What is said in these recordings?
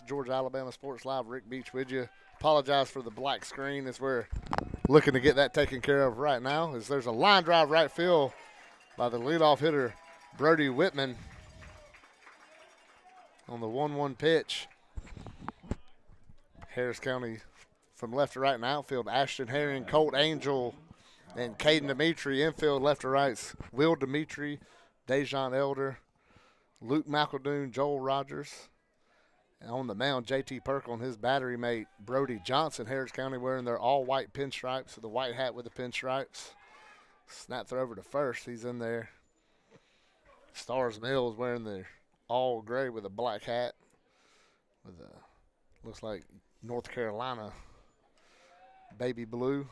Georgia Alabama Sports Live. Rick Beach with you. Apologize for the black screen as we're looking to get that taken care of right now. As there's a line drive right field by the leadoff hitter Brody Whitman on the 1-1 pitch. Harris County from left to right in outfield. Ashton Herring, Colt Angel, and Caden Dimitri. Infield left to right. Will Dimitri, Dejon Elder, Luke McEldoon, Joel Rogers. And on the mound, J.T. Perkle and his battery mate, Brody Johnson. Harris County wearing their all-white pinstripes, the white hat with the pinstripes. Snap throw over to first. He's in there. Starr's Mills wearing the all gray with a black hat. With a, looks like North Carolina baby blue.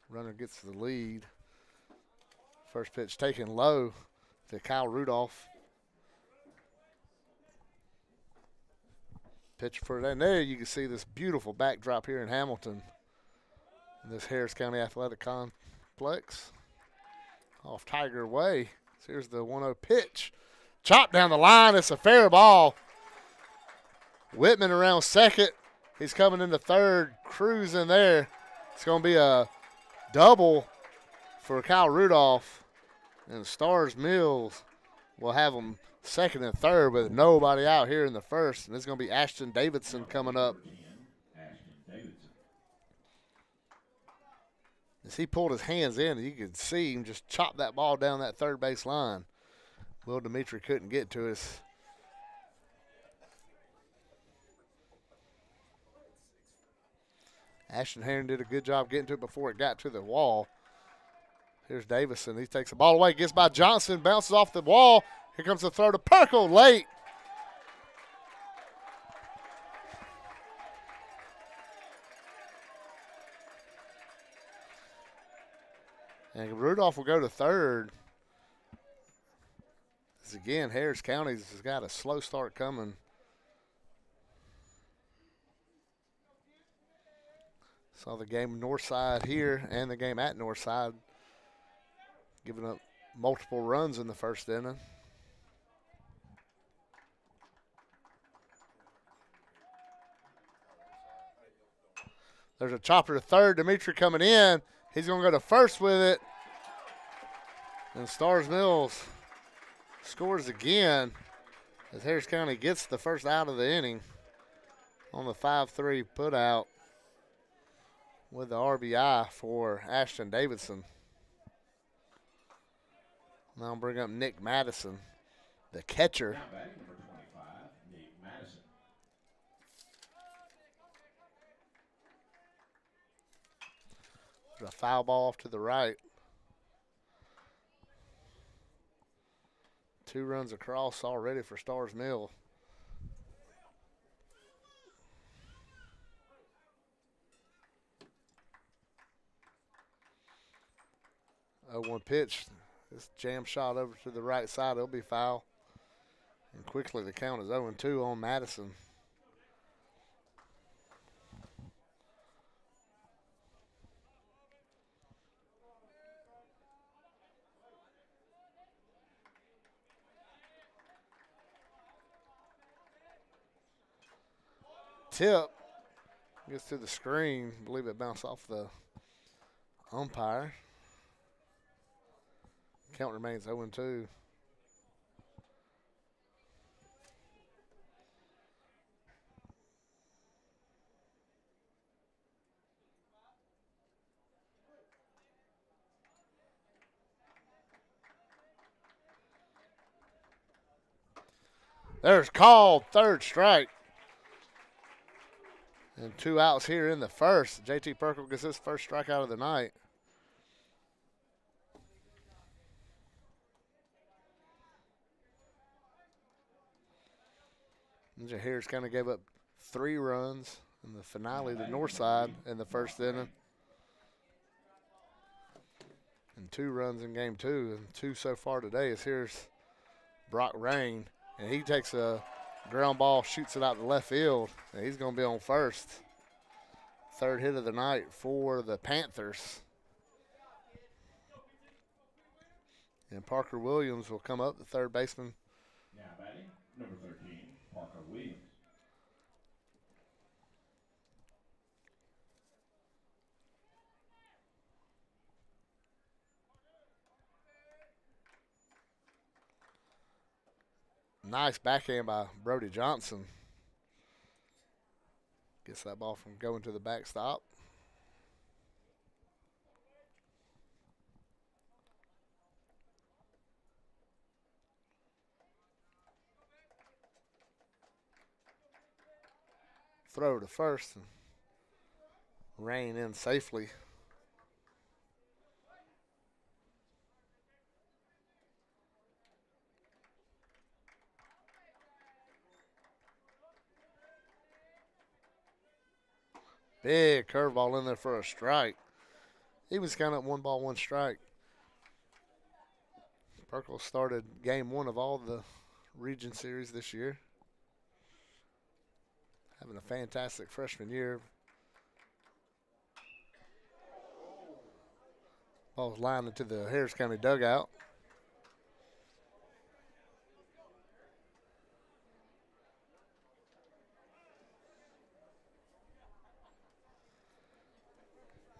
Runner gets the lead. First pitch taken low to Kyle Rudolph. Pitch for that. And there you can see this beautiful backdrop here in Hamilton. In this Harris County Athletic Complex. Off Tiger Way. So here's the 1-0 pitch. Chopped down the line. It's a fair ball. Whitman around second. He's coming into third. Cruising there. It's going to be a double for Kyle Rudolph. And Starr's Mills will have him second and third with nobody out here in the first. And it's going to be Ashton Davidson coming up. As he pulled his hands in, you could see him just chop that ball down that third base line. Will Dimitri couldn't get to us. Ashton Herring did a good job getting to it before it got to the wall. Here's Davison. He takes the ball away, gets by Johnson, bounces off the wall. Here comes the throw to Perkle late. And Rudolph will go to third. As again, Harris County's has got a slow start coming. Saw the game Northside here and the game at Northside, giving up multiple runs in the first inning. There's a chopper to third. Dimitri coming in. He's going to go to first with it. And Starr's Mills scores again as Harris County gets the first out of the inning on the 5-3 putout with the RBI for Ashton Davidson. Now I'll bring up Nick Madison, the catcher. There's a foul ball off to the right. 2 runs across already for Starr's Mill. Oh, 1 pitch. This jam shot over to the right side. It'll be foul. And quickly the count is 0-2 on Madison. Tip gets to the screen. I believe it bounced off the umpire. Count remains 0-2. There's called third strike. And 2 outs here in the first. J.T. Perkle gets his first strikeout of the night. Ninja Harris kind of gave up 3 runs in the finale, the north side, in the first inning. And 2 runs in game 2, and 2 so far today. As here's Brock Rain, and he takes a ground ball, shoots it out to left field, and he's going to be on first. Third hit of the night for the Panthers. And Parker Williams will come up, the third baseman. Now batting, number 13, Parker Williams. Nice backhand by Brody Johnson. Gets that ball from going to the backstop. Throw to first and rein in safely. Big curveball in there for a strike. He was kind of 1 ball, 1 strike. Perkle started game 1 of all the region series this year. Having a fantastic freshman year. Ball's lined into the Harris County dugout.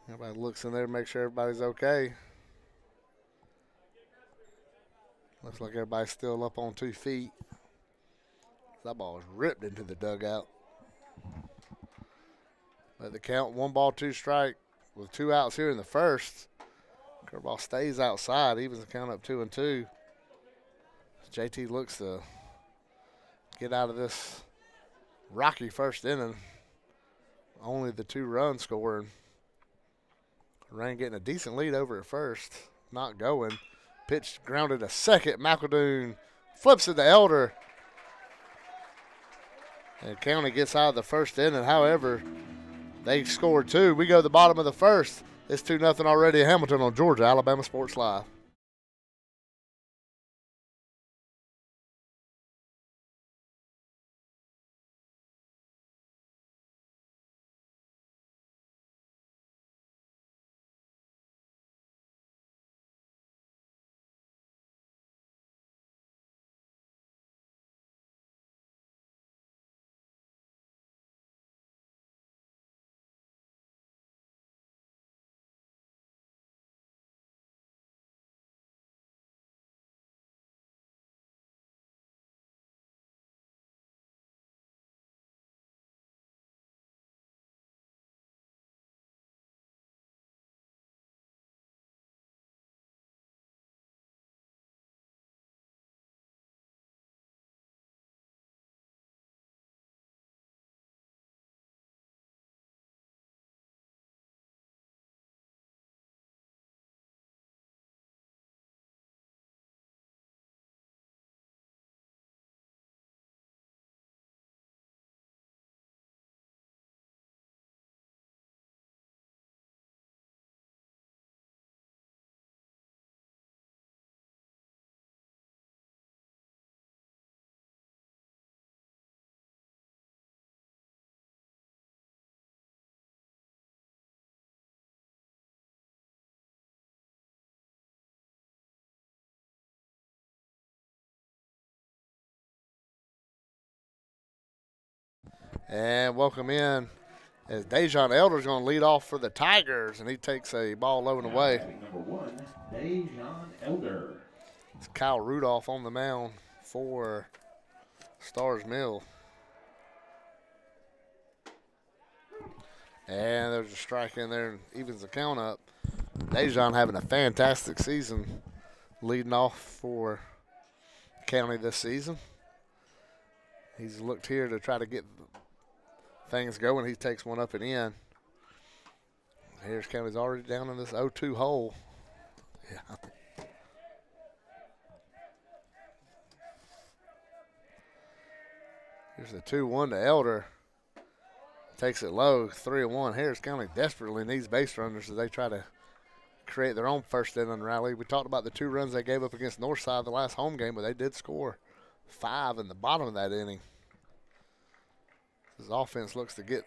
Everybody looks in there to make sure everybody's okay. Looks like everybody's still up on 2 feet. That ball was ripped into the dugout. But the count, 1 ball, 2 strike with 2 outs here in the first. Curveball stays outside, evens the count up 2-2. JT looks to get out of this rocky first inning. Only the 2 runs scored. Rain getting a decent lead over at first. Not going. Pitch grounded to second. McEldoon flips it to Elder. And County gets out of the first inning. However, they scored 2. We go to the bottom of the first. It's 2-0 already at Hamilton on Georgia Alabama Sports Live. And welcome in as Dejon Elder's going to lead off for the Tigers, and he takes a ball low and away. Number 1, Dejon Elder. It's Kyle Rudolph on the mound for Starr's Mill. And there's a strike in there and evens the count up. Dejon having a fantastic season leading off for County this season. He's looked here to try to get things going. He takes one up and in. Harris County's already down in this 0-2 hole. Yeah. Here's the 2-1 to Elder. Takes it low, 3-1. Harris County desperately needs base runners as they try to create their own first inning rally. We talked about the 2 runs they gave up against Northside the last home game, but they did score 5 in the bottom of that inning. This offense looks to get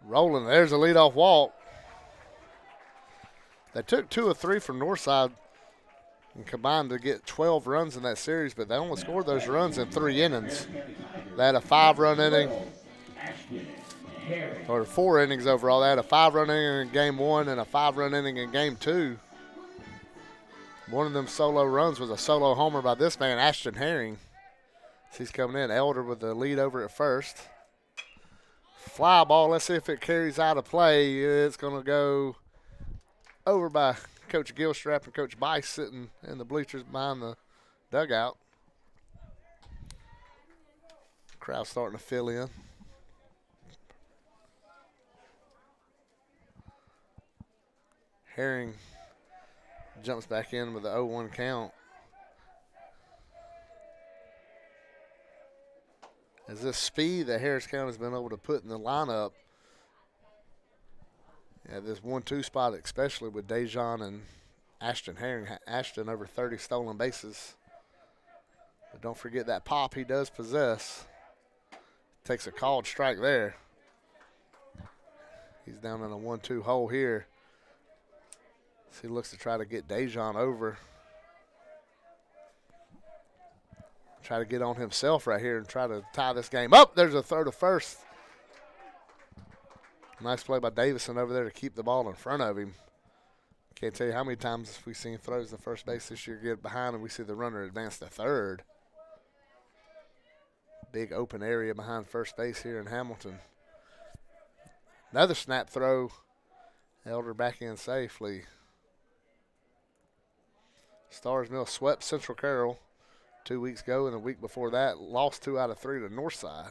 rolling. There's a leadoff walk. They took 2 of 3 from Northside and combined to get 12 runs in that series, but they only scored those runs in 3 innings. They had a 5-run inning, or 4 innings overall. They had a 5-run inning in game 1 and a 5-run inning in game 2. One of them solo runs was a solo homer by this man, Ashton Herring. He's coming in. Elder with the lead over at first. Fly ball. Let's see if it carries out of play. It's going to go over by Coach Gilstrap and Coach Bice sitting in the bleachers behind the dugout. Crowd starting to fill in. Herring jumps back in with the 0-1 count. As this speed that Harris County has been able to put in the lineup, this 1-2 spot, especially with Dejan and Ashton Herring. Ashton over 30 stolen bases. But don't forget that pop he does possess. Takes a called strike there. He's down in a 1-2 hole here. So he looks to try to get Dejan over. Try to get on himself right here and try to tie this game up. There's a throw to first. Nice play by Davison over there to keep the ball in front of him. Can't tell you how many times we've seen throws to first base this year get behind and we see the runner advance to third. Big open area behind first base here in Hamilton. Another snap throw. Elder back in safely. Starr's Mill swept Central Carroll 2 weeks ago, and the week before that lost 2 out of 3 to Northside.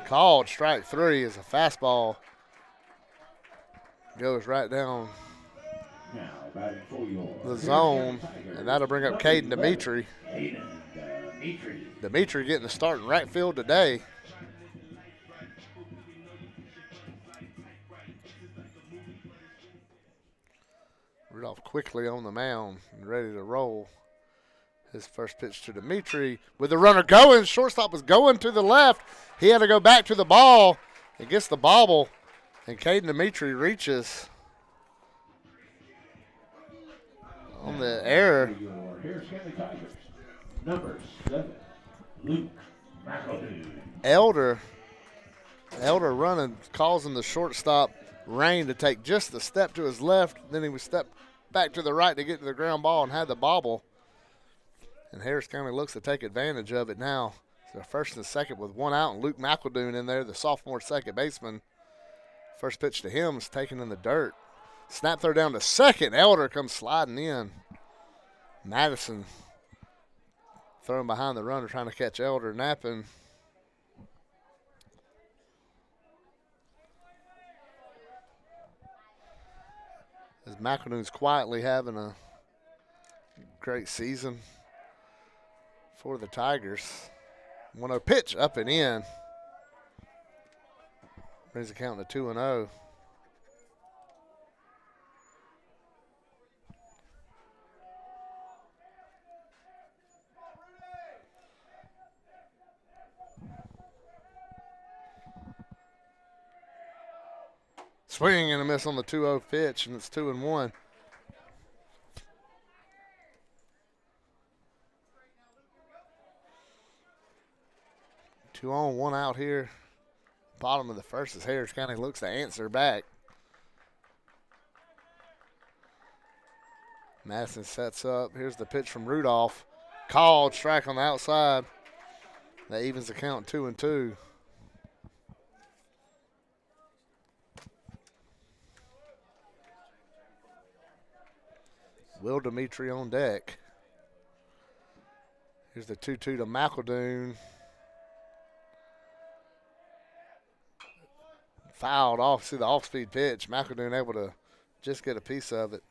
Called strike 3 as a fastball goes right down the zone, and that'll bring up Caden Dimitri. Dimitri getting the start in right field today. Rudolph quickly on the mound and ready to roll. His first pitch to Dimitri with the runner going. Shortstop was going to the left. He had to go back to the ball. He gets the bobble, and Caden Dimitri reaches on the error. Number 7, Luke McEldoon. Elder running, causing the shortstop Rain to take just a step to his left. Then he would step back to the right to get to the ground ball and had the bobble. And Harris County looks to take advantage of it now. So first and second with 1 out, and Luke McEldoon in there, the sophomore second baseman. First pitch to him is taken in the dirt. Snap throw down to second. Elder comes sliding in. Madison throwing behind the runner, trying to catch Elder napping. As McEldoon's quietly having a great season for the Tigers. 1-0 pitch up and in. Brings the count to 2-0. Swing and a miss on the 2-0 pitch, and it's 2-1. Two on, 1 out here. Bottom of the first as Harris County looks to answer back. Madison sets up. Here's the pitch from Rudolph. Called strike on the outside. That evens the count 2-2. Will Dimitri on deck. Here's the 2-2 to McEldoon. Fouled off. See the off-speed pitch. McEldoon able to just get a piece of it.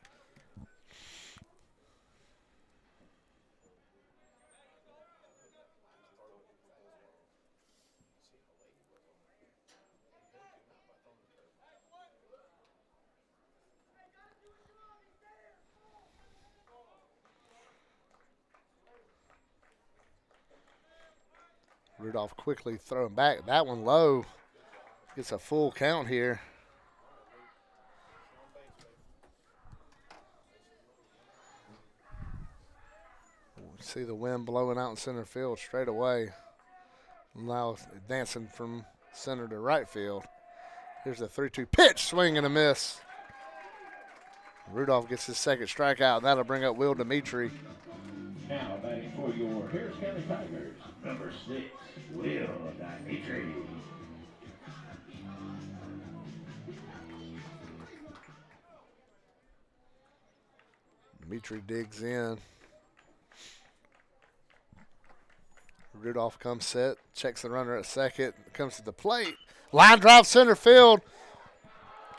Rudolph quickly throwing back. That one low. Gets a full count here. See the wind blowing out in center field straight away. Now advancing from center to right field. Here's the 3-2 pitch. Swing and a miss. Rudolph gets his second strikeout, and that'll bring up Will Dimitri. Now batting for your Harris County Tigers, number 6, Will Dimitri. Dimitri digs in. Rudolph comes set, checks the runner at second, comes to the plate. Line drive center field.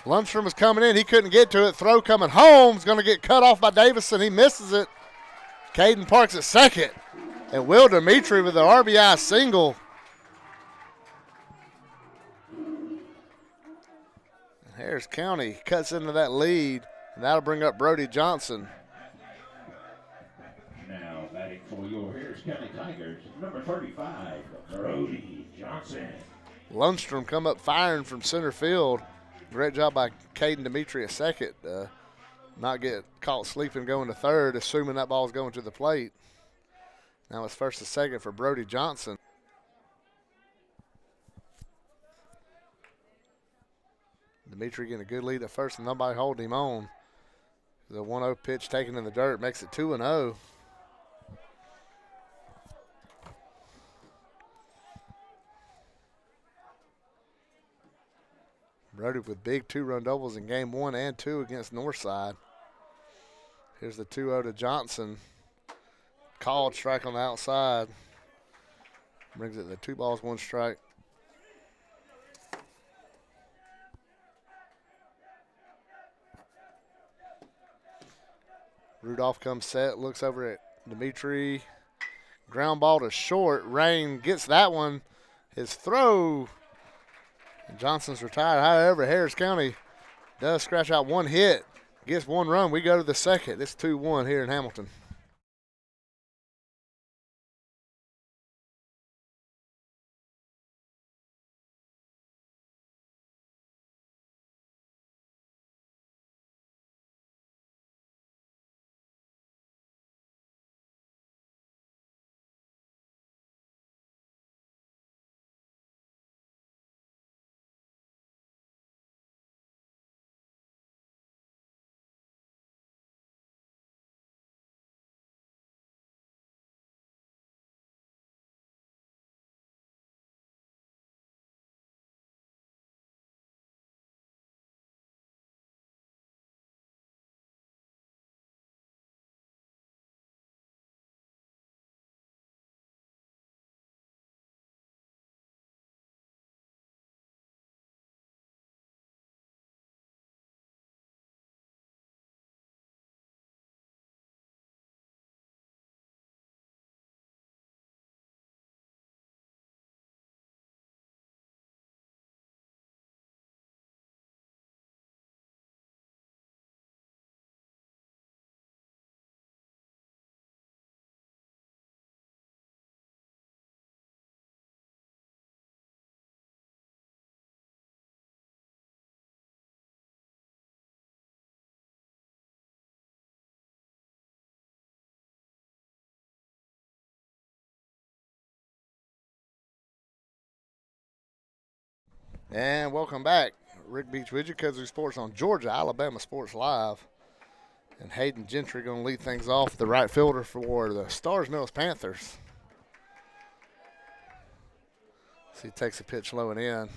Lundstrom is coming in. He couldn't get to it. Throw coming home. Is going to get cut off by Davison. He misses it. Caden parks at second. And Will Dimitri with the RBI single. Harris County cuts into that lead, and that'll bring up Brody Johnson. Now batting for your Harris County Tigers, number 35, Brody Johnson. Lundstrom come up firing from center field. Great job by Caden Dimitri at second. Not get caught sleeping going to third, assuming that ball's going to the plate. Now it's first to second for Brody Johnson. Dimitri getting a good lead at first and nobody holding him on. The 1-0 pitch taken in the dirt makes it 2-0. Brody with big 2-run doubles in game 1 and 2 against Northside. Here's the 2-0 to Johnson. Called strike on the outside. Brings it to 2 balls, 1 strike. Rudolph comes set, looks over at Dimitri. Ground ball to short. Rain gets that one. His throw. Johnson's retired. However, Harris County does scratch out 1 hit. Gets 1 run. We go to the second. It's 2-1 here in Hamilton. And welcome back. Rick Beach Widget, Kudzu Sports on Georgia, Alabama Sports Live. And Hayden Gentry going to lead things off, the right fielder for the Starr Mills Panthers. So he takes a pitch low and in.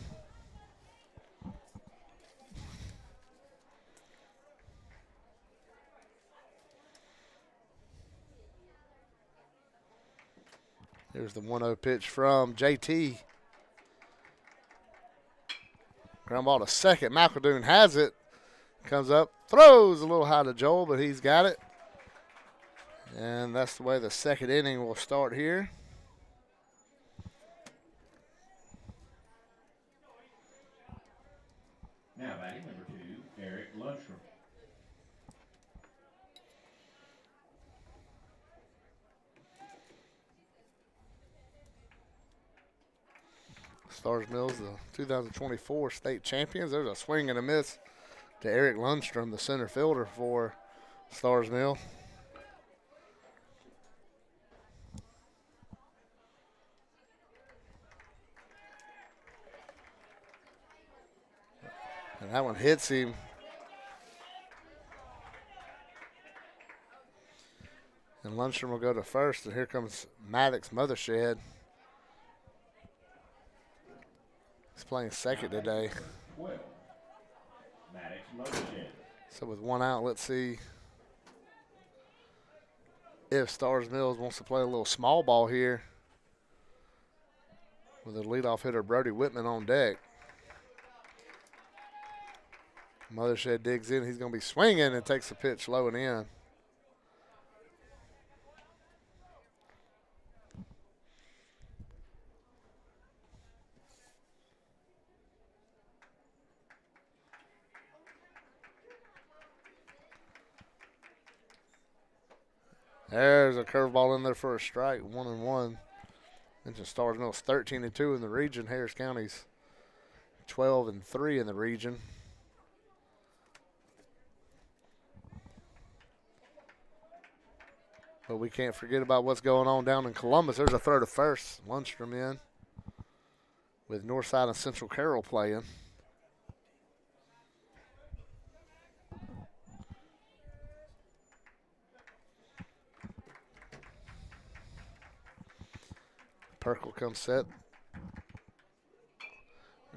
Here's the 1-0 pitch from JT. Ground ball to second. McEldoon has it. Comes up, throws a little high to Joel, but he's got it. And that's the way the second inning will start here. Now batting number 2, Eric Lundstrom. Starr Mills, the 2024 state champions. There's a swing and a miss to Eric Lundstrom, the center fielder for Starr Mills. And that one hits him. And Lundstrom will go to first, and here comes Maddox Mothershed. He's playing second today. 12. Maddox Mothershed. So with one out, let's see if Starr's Mills wants to play a little small ball here with the leadoff hitter Brody Whitman on deck. Mothershed digs in. He's going to be swinging and takes the pitch low and in. There's a curveball in there for a strike, 1-1. Mentioned Starr's Mills 13-2 in the region. Harris County's 12-3 in the region. But we can't forget about what's going on down in Columbus. There's a throw to first. Lundstrom in with Northside and Central Carroll playing. Perkle comes set.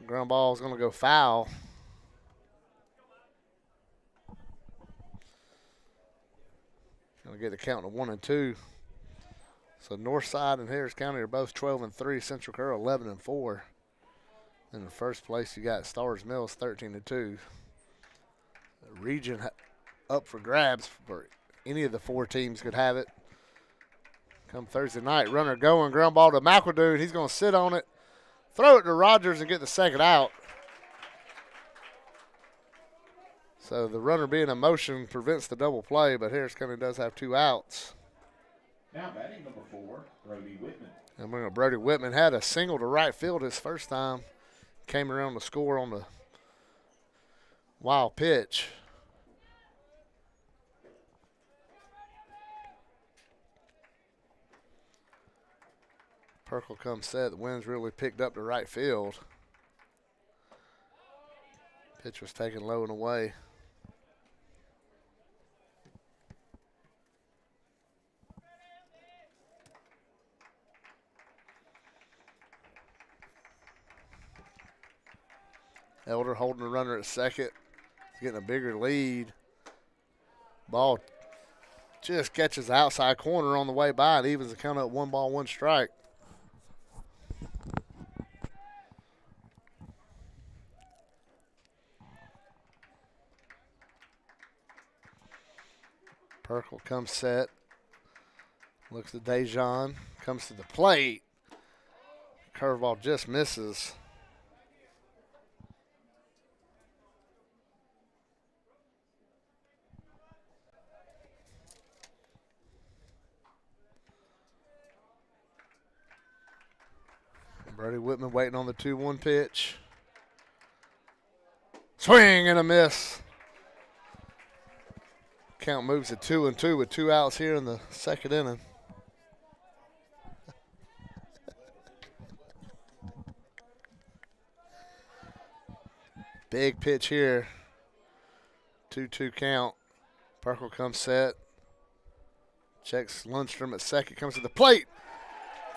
Ground ball is going to go foul. Going to get the count to 1-2. So Northside and Harris County are both 12-3. Central Carroll 11-4. In the first place, you got Starr's Mills 13-2. The region up for grabs for any of the four teams could have it. Come Thursday night, runner going, ground ball to McEldoon. He's going to sit on it, throw it to Rogers, and get the second out. So the runner being in motion prevents the double play, but Harris County does have two outs. Now batting number 4, Brody Whitman. And Brody Whitman had a single to right field his first time. Came around to score on the wild pitch. Perkle comes set. The wind's really picked up to right field. Pitch was taken low and away. Elder holding the runner at second. He's getting a bigger lead. Ball just catches the outside corner on the way by. It evens the count up 1 ball, 1 strike. Perkle comes set. Looks at Dejan. Comes to the plate. Curveball just misses. Brody Whitman waiting on the 2-1 pitch. Swing and a miss. Count moves to 2-2 with 2 outs here in the second inning. Big pitch here. 2-2 count. Perkle comes set. Checks Lundstrom at second. Comes to the plate.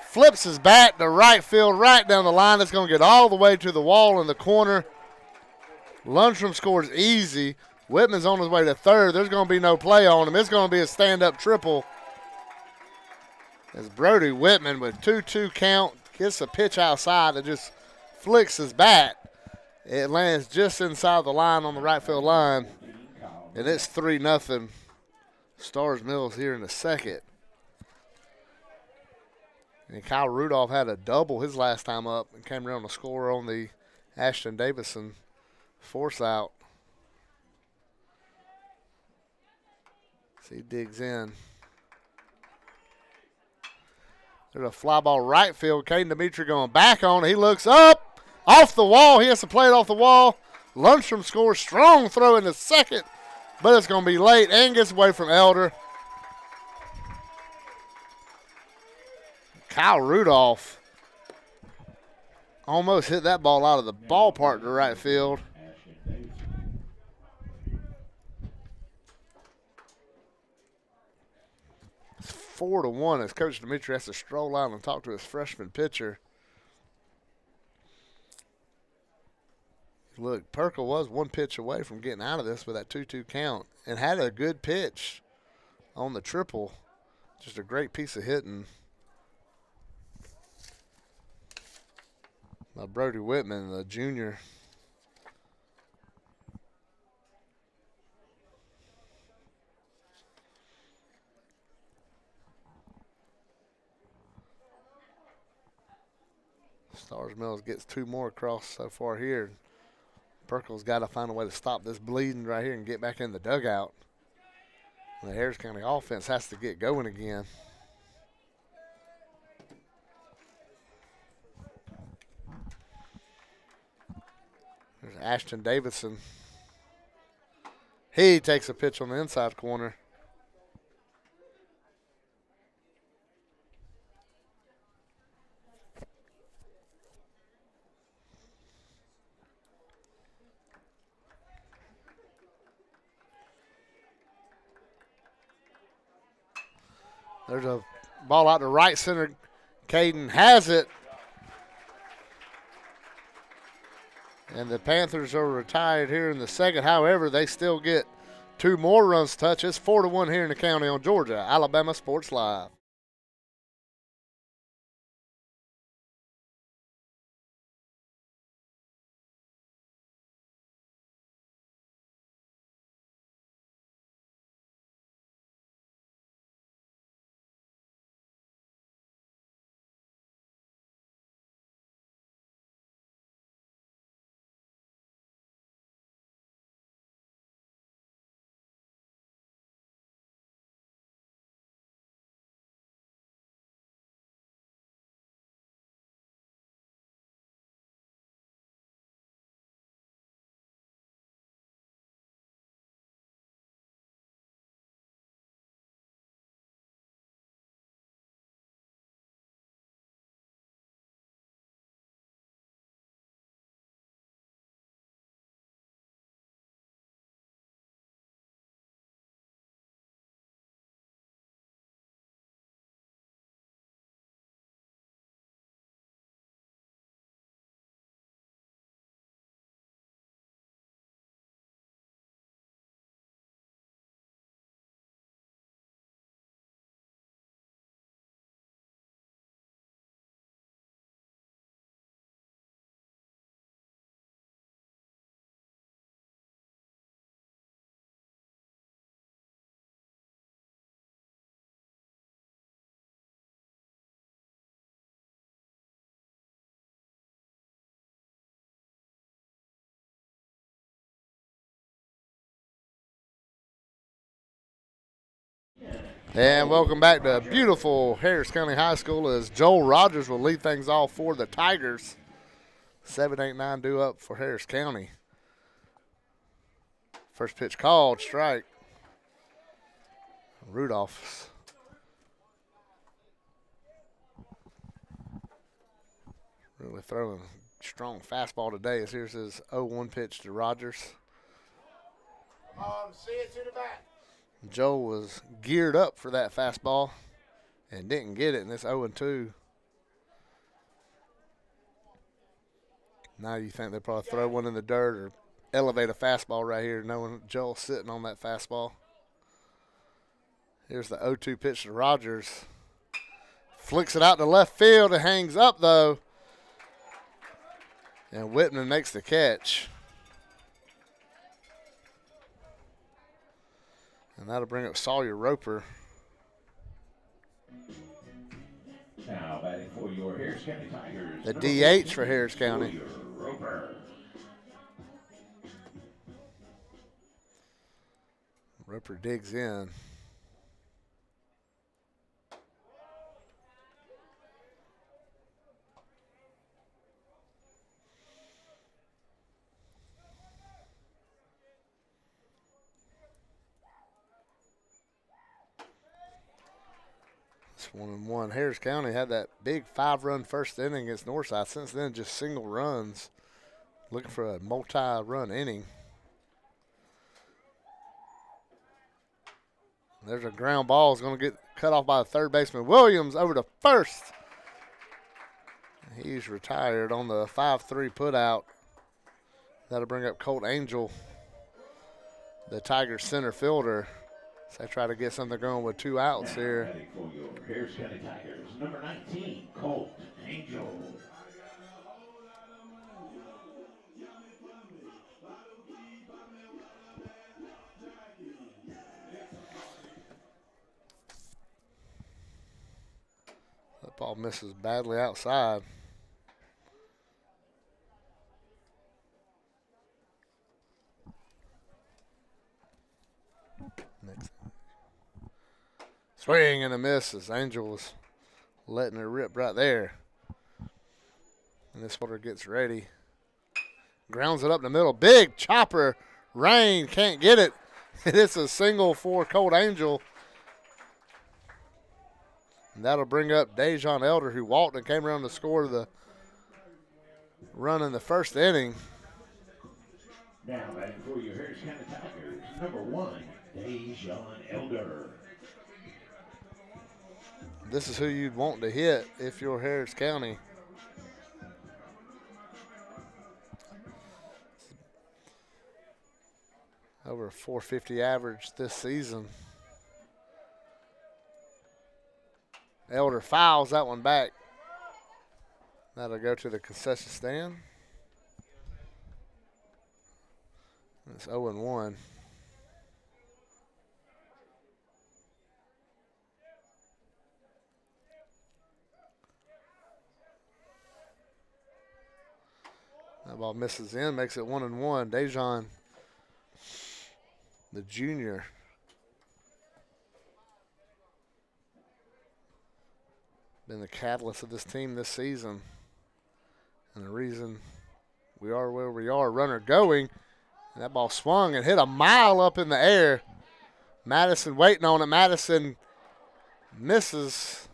Flips his bat to right field, right down the line. It's going to get all the way to the wall in the corner. Lundstrom scores easy. Whitman's on his way to third. There's going to be no play on him. It's going to be a stand-up triple. As Brody Whitman with 2-2 count gets a pitch outside that just flicks his bat. It lands just inside the line on the right field line. And it's 3-0. Starr's Mills here in the second. And Kyle Rudolph had a double his last time up and came around to score on the Ashton Davison force out. So he digs in. There's a fly ball right field. Caden Dimitri going back on it. He looks up, off the wall. He has to play it off the wall. Lundstrom scores. Strong throw in the second, but it's going to be late and gets away from Elder. Kyle Rudolph almost hit that ball out of the ballpark to right field. 4-1 as Coach Dimitri has to stroll out and talk to his freshman pitcher. Look, Perkle was one pitch away from getting out of this with that 2-2 count and had a good pitch on the triple. Just a great piece of hitting by Brody Whitman, the junior. Starrs Mills gets 2 more across so far here. Perkle's got to find a way to stop this bleeding right here and get back in the dugout. And the Harris County offense has to get going again. There's Ashton Davidson. He takes a pitch on the inside corner. There's a ball out to right center. Caden has it. And the Panthers are retired here in the second. However, they still get 2 more runs touch. It's 4-1 here in the county on Georgia Alabama Sports Live. And welcome back to beautiful Harris County High School as Joel Rogers will lead things off for the Tigers. 7-8-9 due up for Harris County. First pitch called, strike. Rudolph. Really throwing a strong fastball today as here's his 0-1 pitch to Rogers. See it to the back. Joel was geared up for that fastball and didn't get it in this 0-2. Now you think they'll probably throw one in the dirt or elevate a fastball right here, knowing Joel's sitting on that fastball. Here's the 0-2 pitch to Rogers. Flicks it out to left field. It hangs up, though. And Whitman makes the catch. And that'll bring up Sawyer Roper. Now batting for your Harris County Tigers. The DH for Harris County. Sawyer Roper. Roper digs in. It's 1-1. Harris County had that big 5-run first inning against Northside. Since then, just single runs. Looking for a multi-run inning. There's a ground ball. Is going to get cut off by the third baseman. Williams over to first. He's retired on the 5-3 putout. That'll bring up Colt Angel, the Tigers center fielder. So they try to get something going with 2 outs here. Ready for your Harris County Tigers, number 19, Colt Angel. That ball misses badly outside. Next. Swing and a miss as Angel was letting her rip right there. And this fielder gets ready. Grounds it up in the middle. Big chopper. Rain can't get it. It's a single for Colt Angel. And that'll bring up Dejon Elder, who walked and came around to score the run in the first inning. Now batting for your Harris County Tigers, number 1, Dejon Elder. This is who you'd want to hit if you're Harris County. Over a 450 average this season. Elder fouls that one back. That'll go to the concession stand. It's 0-1. That ball misses in, makes it 1-1. Dejon, the junior, been the catalyst of this team this season. And the reason we are where we are, runner going. And that ball swung and hit a mile up in the air. Madison waiting on it. Madison misses.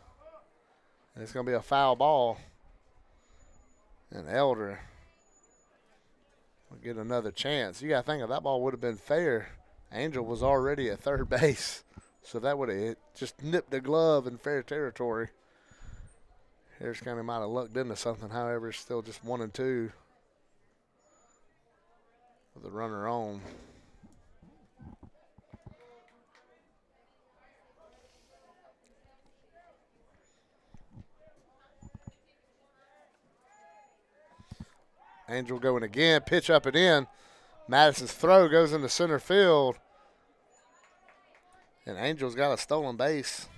And it's going to be a foul ball. And Elder will get another chance. You got to think if that ball would have been fair, Angel was already at third base. So that would have just nipped the glove in fair territory. Harris County might have lucked into something. However, it's still just 1-2 with the runner on. Angel going again, pitch up and in. Madison's throw goes into center field. And Angel's got a stolen base.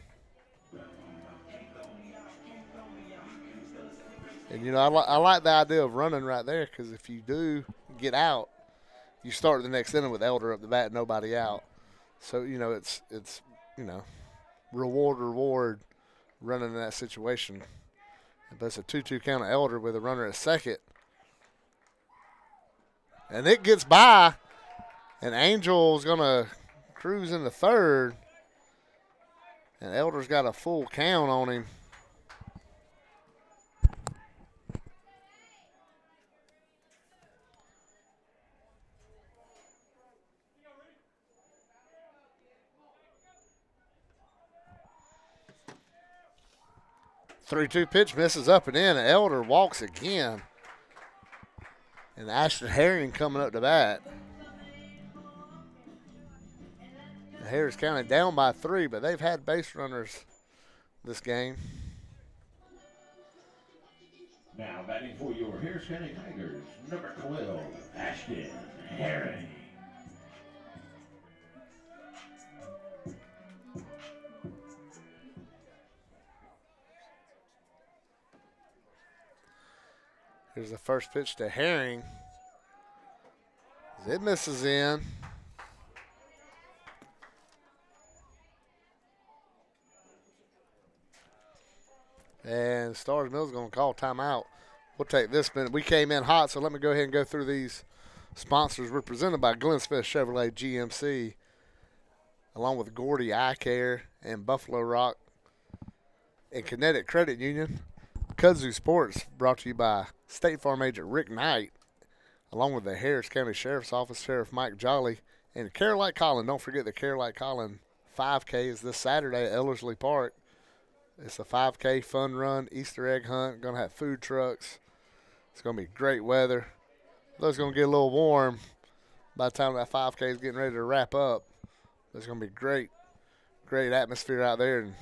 And, you know, I like the idea of running right there because if you do get out, you start the next inning with Elder up the bat, nobody out. So, you know, it's you know, reward running in that situation. But it's a 2-2 count of Elder with a runner at second. And it gets by, and Angel's going to cruise into third. And Elder's got a full count on him. Three-two pitch misses up and in. Elder walks again. And Ashton Herring coming up to bat. Harris County down by 3, but they've had base runners this game. Now batting for your Harris County Tigers, number 12, Ashton Herring. Here's the first pitch to Herring. It misses in. And Starr's Mills going to call timeout. We'll take this minute. We came in hot, so let me go ahead and go through these sponsors. We're presented by Glennsmith Chevrolet GMC, along with Gordy Eye Care and Buffalo Rock and Kinetic Credit Union. Kudzu Sports brought to you by State Farm agent Rick Knight, along with the Harris County Sheriff's Office, Sheriff Mike Jolly, and Care Like Colin. Don't forget the Care Like Colin 5Ks this Saturday at Ellerslie Park. It's a 5K fun run, Easter egg hunt. Going to have food trucks. It's going to be great weather. Though it's going to get a little warm by the time that 5K is getting ready to wrap up. It's going to be great atmosphere out there. And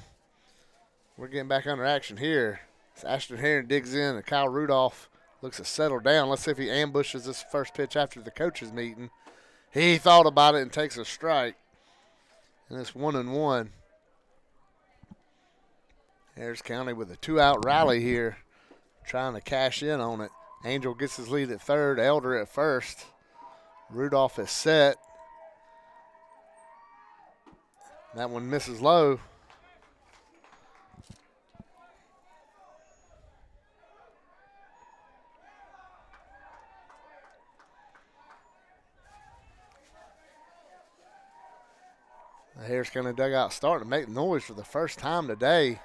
we're getting back under action here. As Ashton Herring digs in and Kyle Rudolph looks to settle down. Let's see if he ambushes this first pitch after the coaches meeting. He thought about it and takes a strike. And it's 1-1. Harris County with a 2-out rally here, trying to cash in on it. Angel gets his lead at third, Elder at first. Rudolph is set. That one misses low. The Harris County dugout starting to make noise for the first time today.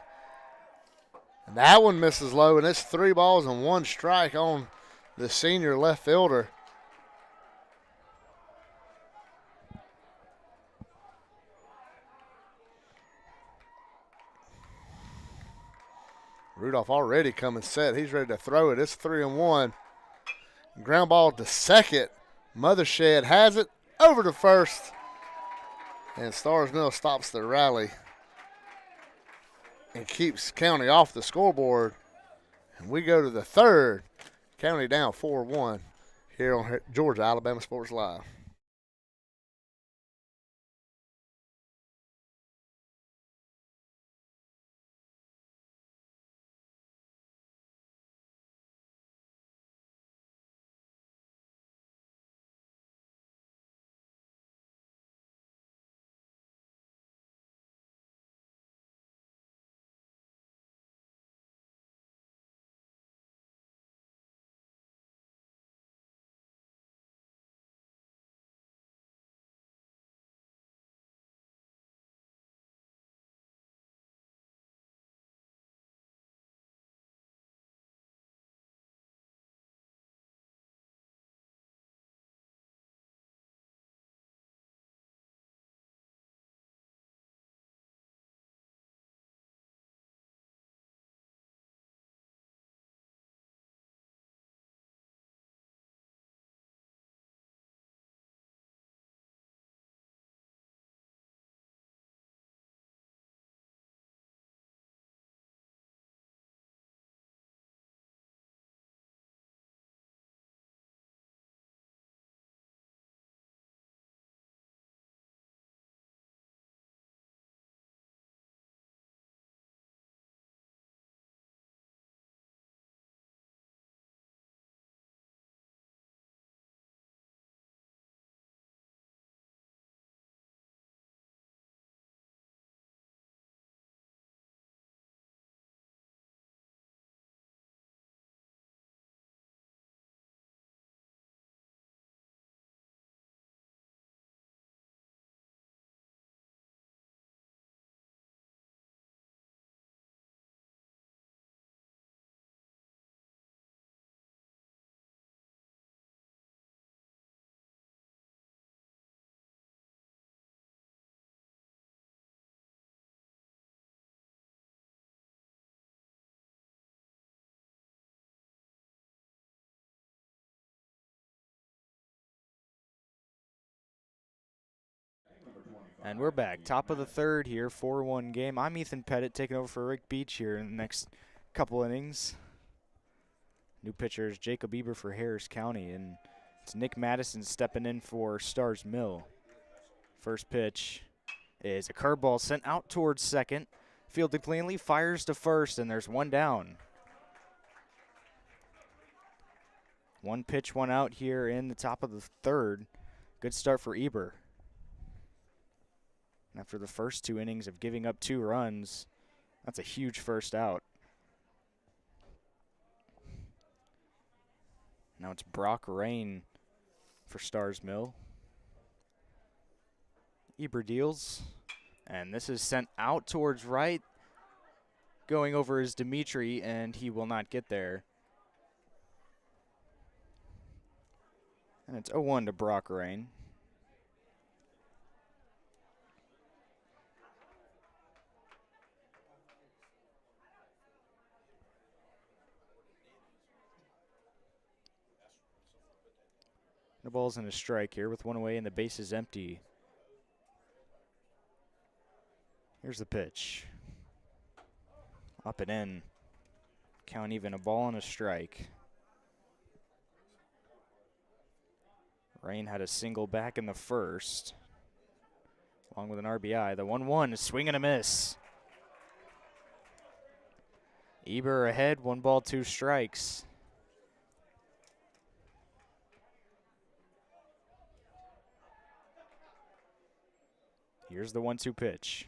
And that one misses low, and it's 3 balls and 1 strike on the senior left fielder. Rudolph already coming set. He's ready to throw it. It's 3-1. Ground ball to second. Mothershed has it over to first. And Starr's Mill stops the rally and keeps County off the scoreboard. And we go to the third. County down 4-1 here on Georgia Alabama Sports Live. And we're back. Top of the third here, 4-1 game. I'm Ethan Pettit taking over for Rick Beach here in the next couple innings. New pitcher is Jacob Eber for Harris County, and it's Nick Madison stepping in for Starr's Mill. First pitch is a curveball sent out towards second. Fielded cleanly, fires to first, and there's one down. One pitch, one out here in the top of the third. Good start for Eber. After the first 2 innings of giving up 2 runs, that's a huge first out. Now it's Brock Rain for Starr's Mill. Eber deals, and this is sent out towards right. Going over is Dimitri, and he will not get there. And it's 0-1 to Brock Rain. No balls and a strike here with one away and the base is empty. Here's the pitch. Up and in. Count even, a ball and a strike. Rain had a single back in the first, along with an RBI. The 1-1 is swing and a miss. Eber ahead, 1 ball, 2 strikes. Here's the 1-2 pitch.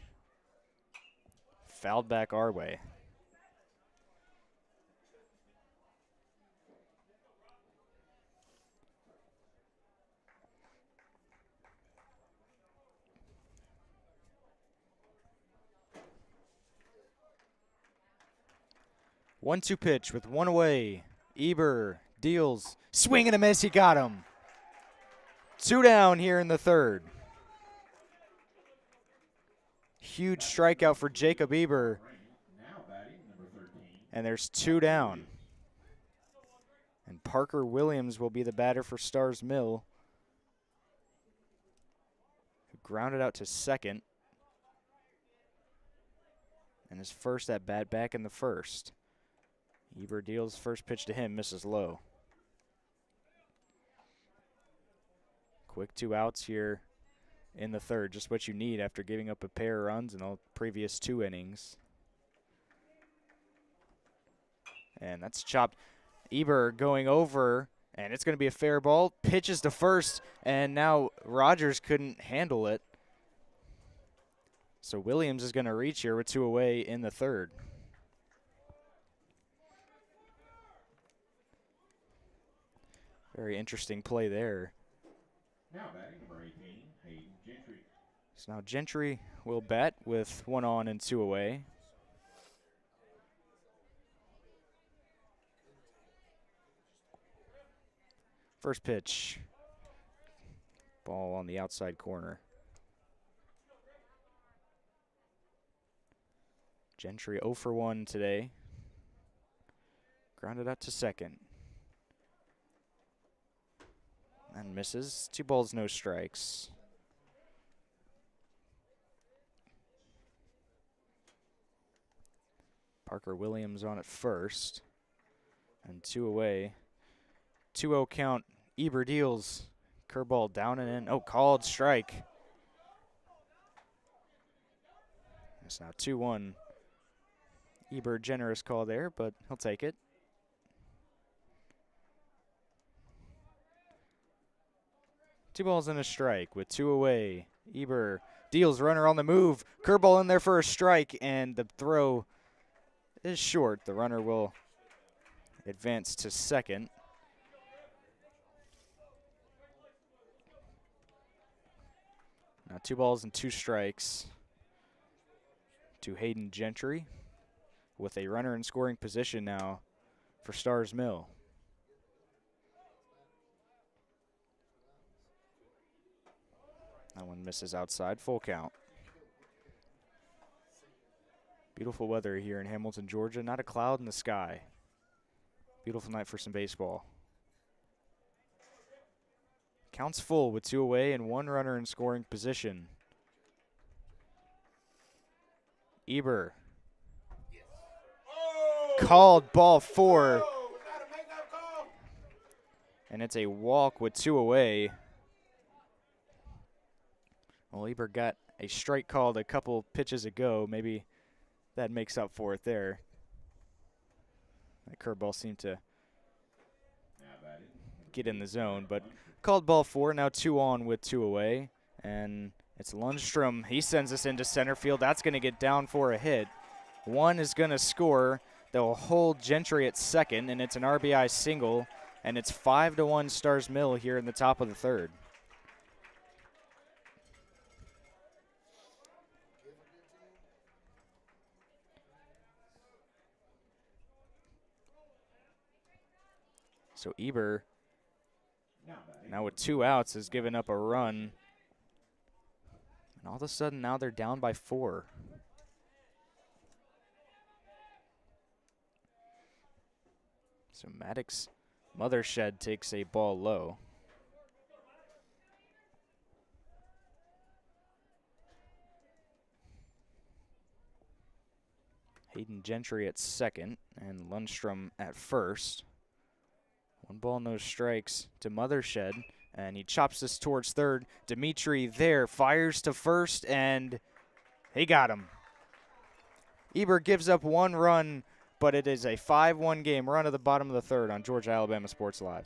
Fouled back our way. One-two pitch with one away. Eber deals. Swing and a miss. He got him. 2 down here in the third. Huge strikeout for Jacob Eber. And there's 2 down. And Parker Williams will be the batter for Starr's Mill, who grounded out to second. And his first at bat back in the first. Eber deals, first pitch to him, misses low. Quick 2 outs here in the third, just what you need after giving up a pair of runs in the previous 2 innings. And that's chopped. Eber going over, and it's going to be a fair ball. Pitches to first, and now Rogers couldn't handle it. So Williams is going to reach here with 2 away in the third. Very interesting play there. Now batting number 18, Hayden Gentry. So now Gentry will bat with 1 on and 2 away. First pitch. Ball on the outside corner. Gentry 0 for 1 today. Grounded out to second. And misses. 2 balls, no strikes. Parker Williams on at first. And 2 away. 2-0 count. Eber deals. Curveball down and in. Oh, called strike. It's now 2-1. Eber, generous call there, but he'll take it. Two balls and a strike with 2 away. Eber deals, runner on the move. Curveball in there for a strike, and the throw is short. The runner will advance to second. Now 2 balls and 2 strikes to Hayden Gentry, with a runner in scoring position now for Starr's Mill. That one misses outside, full count. Beautiful weather here in Hamilton, Georgia. Not a cloud in the sky. Beautiful night for some baseball. Counts full with 2 away and 1 runner in scoring position. Eber. Called ball 4. And it's a walk with 2 away. Well, Eber got a strike called a couple pitches ago. Maybe that makes up for it there. That curveball seemed to get in the zone, but called ball 4, now 2 on with 2 away. And it's Lundstrom. He sends us into center field. That's going to get down for a hit. 1 is going to score. They'll hold Gentry at second, and it's an RBI single. And it's 5-1 Starr's Mill here in the top of the third. So Eber, now with 2 outs, has given up a run. And all of a sudden, now they're down by 4. So Maddox Mothershed takes a ball low. Hayden Gentry at second and Lundstrom at first. 1 ball, no strikes to Mothershed, and he chops this towards third. Dimitri there, fires to first, and he got him. Eber gives up 1 run, but it is a 5-1 game. Run to the bottom of the third on Georgia Alabama Sports Live.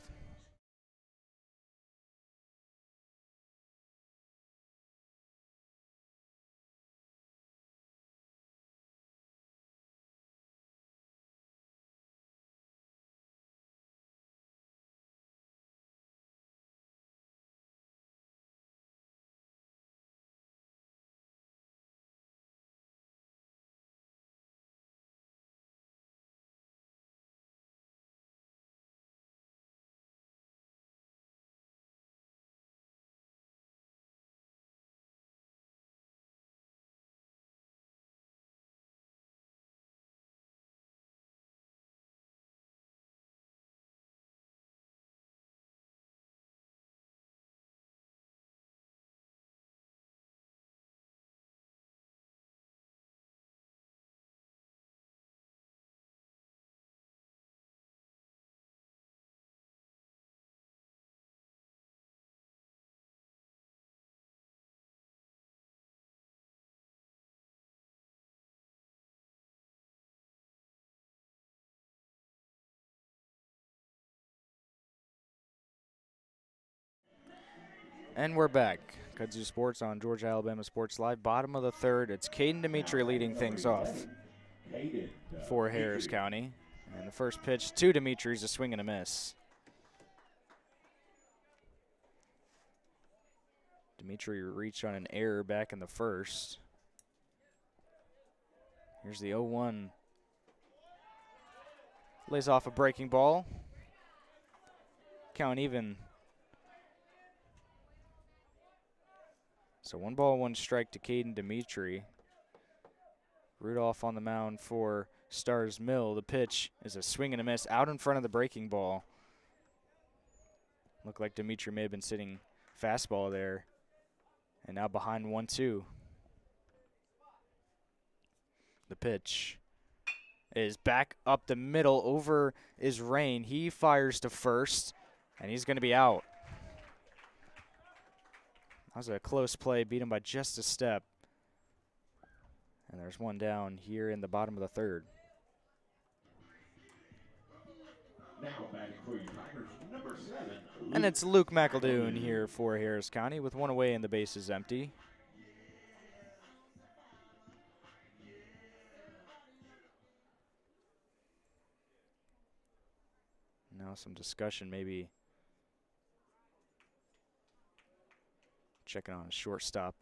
And we're back. Kudzu Sports on Georgia Alabama Sports Live. Bottom of the third. It's Caden Dimitri leading things off for Harris County. And the first pitch to Dimitri is a swing and a miss. Dimitri reached on an error back in the first. Here's the 0-1. Lays off a breaking ball. Count even. So 1 ball, 1 strike to Caden Dimitri. Rudolph on the mound for Starr's Mill. The pitch is a swing and a miss out in front of the breaking ball. Looked like Dimitri may have been sitting fastball there. And now behind 1-2. The pitch is back up the middle. Over is Rain. He fires to first, and he's going to be out. That was a close play, beat him by just a step. And there's 1 down here in the bottom of the third. Now batting for your Tigers, number 7. And it's Luke McEldoon here for Harris County with 1 away and the base is empty. Now some discussion, maybe checking on a shortstop.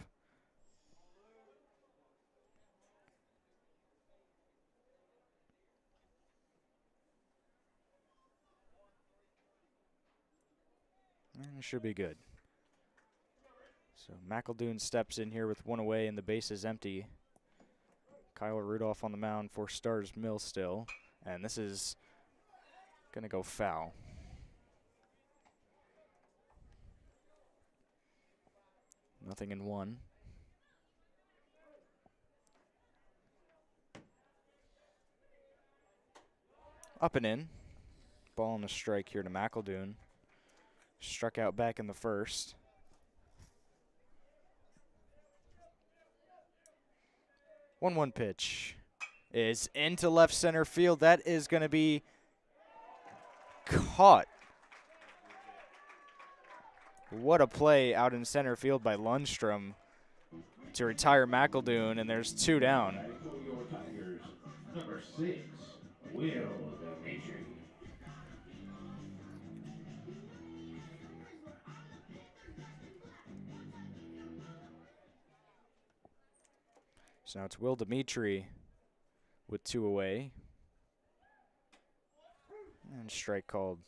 And it should be good. So McEldoon steps in here with 1 away and the base is empty. Kyle Rudolph on the mound for Starr's Mill still. And this is going to go foul. Nothing in 1. Up and in. Ball and a strike here to McEldoon. Struck out back in the first. One pitch is into left center field. That is going to be caught. What a play out in center field by Lundstrom to retire McEldoon, and there's 2 down. Number 6, Will Dimitri. So now it's Will Dimitri with 2 away. And strike called.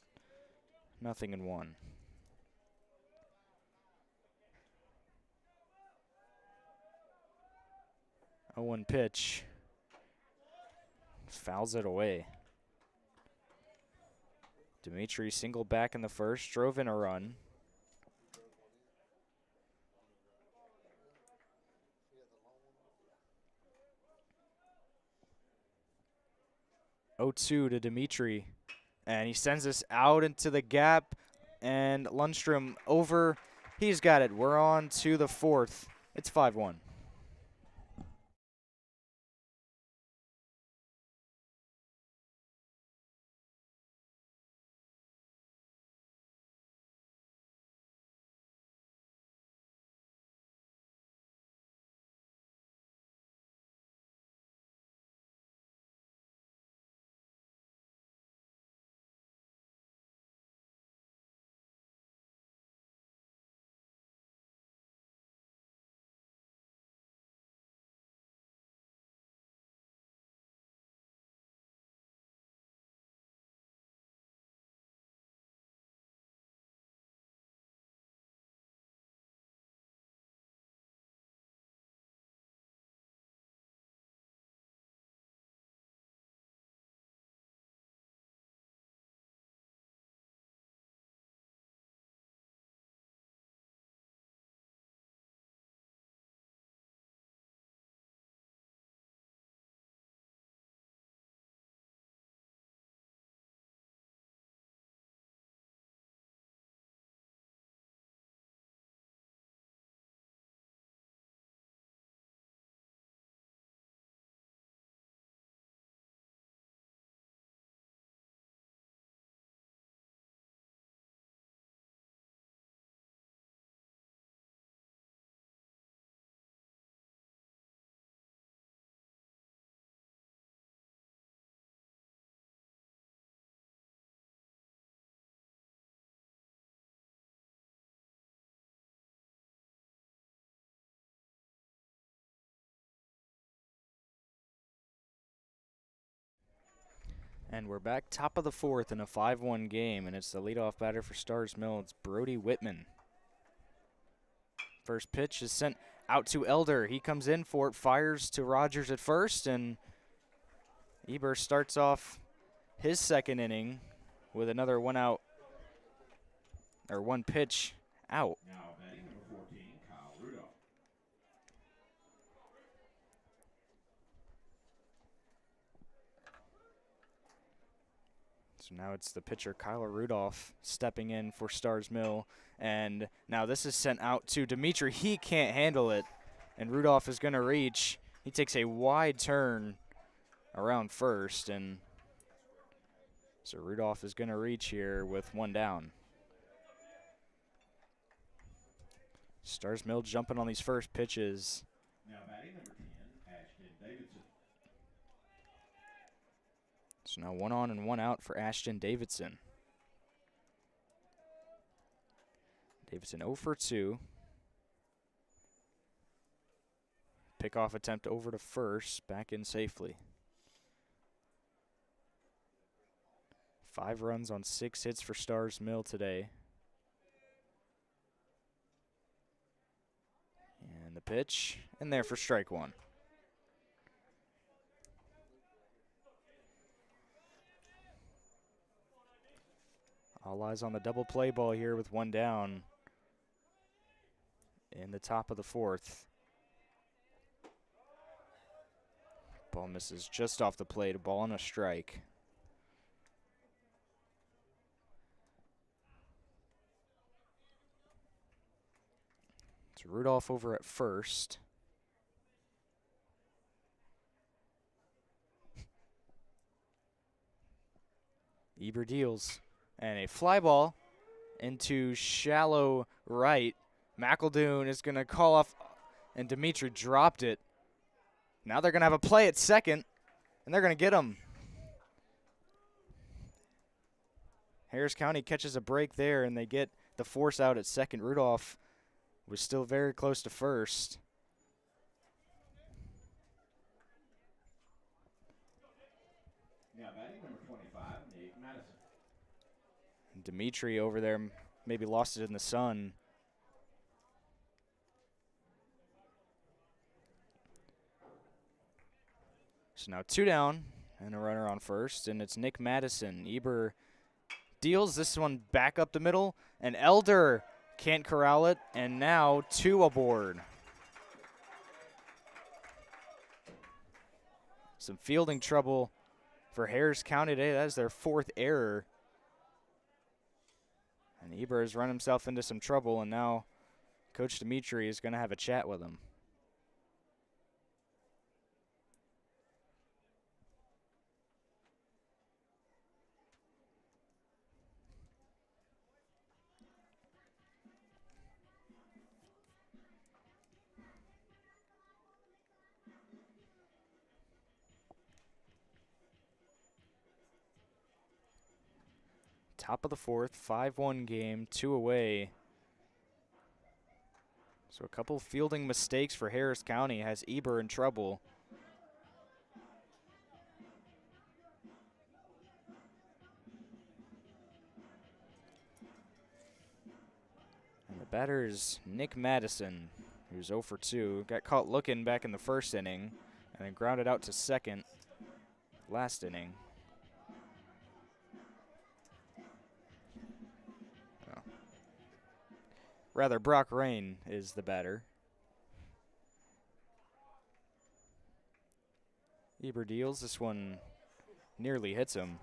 Nothing in 1. 0-1 pitch. Fouls it away. Dimitri singled back in the first, drove in a run. 0-2 to Dimitri. And he sends this out into the gap. And Lundstrom over. He's got it. We're on to the fourth. It's 5-1. And we're back top of the fourth in a 5-1 game, and it's the leadoff batter for Starr's Mill. It's Brody Whitman. First pitch is sent out to Elder. He comes in for it, fires to Rogers at first, and Eber starts off his second inning with another one out, or one pitch out. Now batting number 14, Kyle Rudolph. So now it's the pitcher, Kyler Rudolph, stepping in for Starr's Mill. And now this is sent out to Dimitri. He can't handle it, and Rudolph is going to reach. He takes a wide turn around first, and so Rudolph is going to reach here with one down. Starr's Mill jumping on these first pitches. Now batting number 10, Ashton Davidson. So now 1 on and 1 out for Ashton Davidson. Davidson 0 for 2. Pickoff attempt over to first, back in safely. 5 runs on 6 hits for Starr's Mill today. And the pitch, and there for strike one. All eyes on the double play ball here with one down in the top of the fourth. Ball misses just off the plate, a ball and a strike. It's Rudolph over at first. Eber deals. And a fly ball into shallow right. McEldoon is going to call off, and Dimitri dropped it. Now they're going to have a play at second, and they're going to get him. Harris County catches a break there, and they get the force out at second. Rudolph was still very close to first. Now batting number 25, Nate Madison. Dimitri over there maybe lost it in the sun. So now 2 down and a runner on first, and it's Nick Madison. Eber deals this one back up the middle, and Elder can't corral it, and now 2 aboard. Some fielding trouble for Harris County today. That is their 4th error. And Eber has run himself into some trouble, and now Coach Dimitri is going to have a chat with him. Top of the 4th, 5-1 game, 2 away. So a couple fielding mistakes for Harris County has Eber in trouble. And the batter is Nick Madison, who's 0 for 2. Got caught looking back in the 1st inning and then grounded out to 2nd last inning. Rather, Brock Rain is the batter. Eber deals. This one nearly hits him.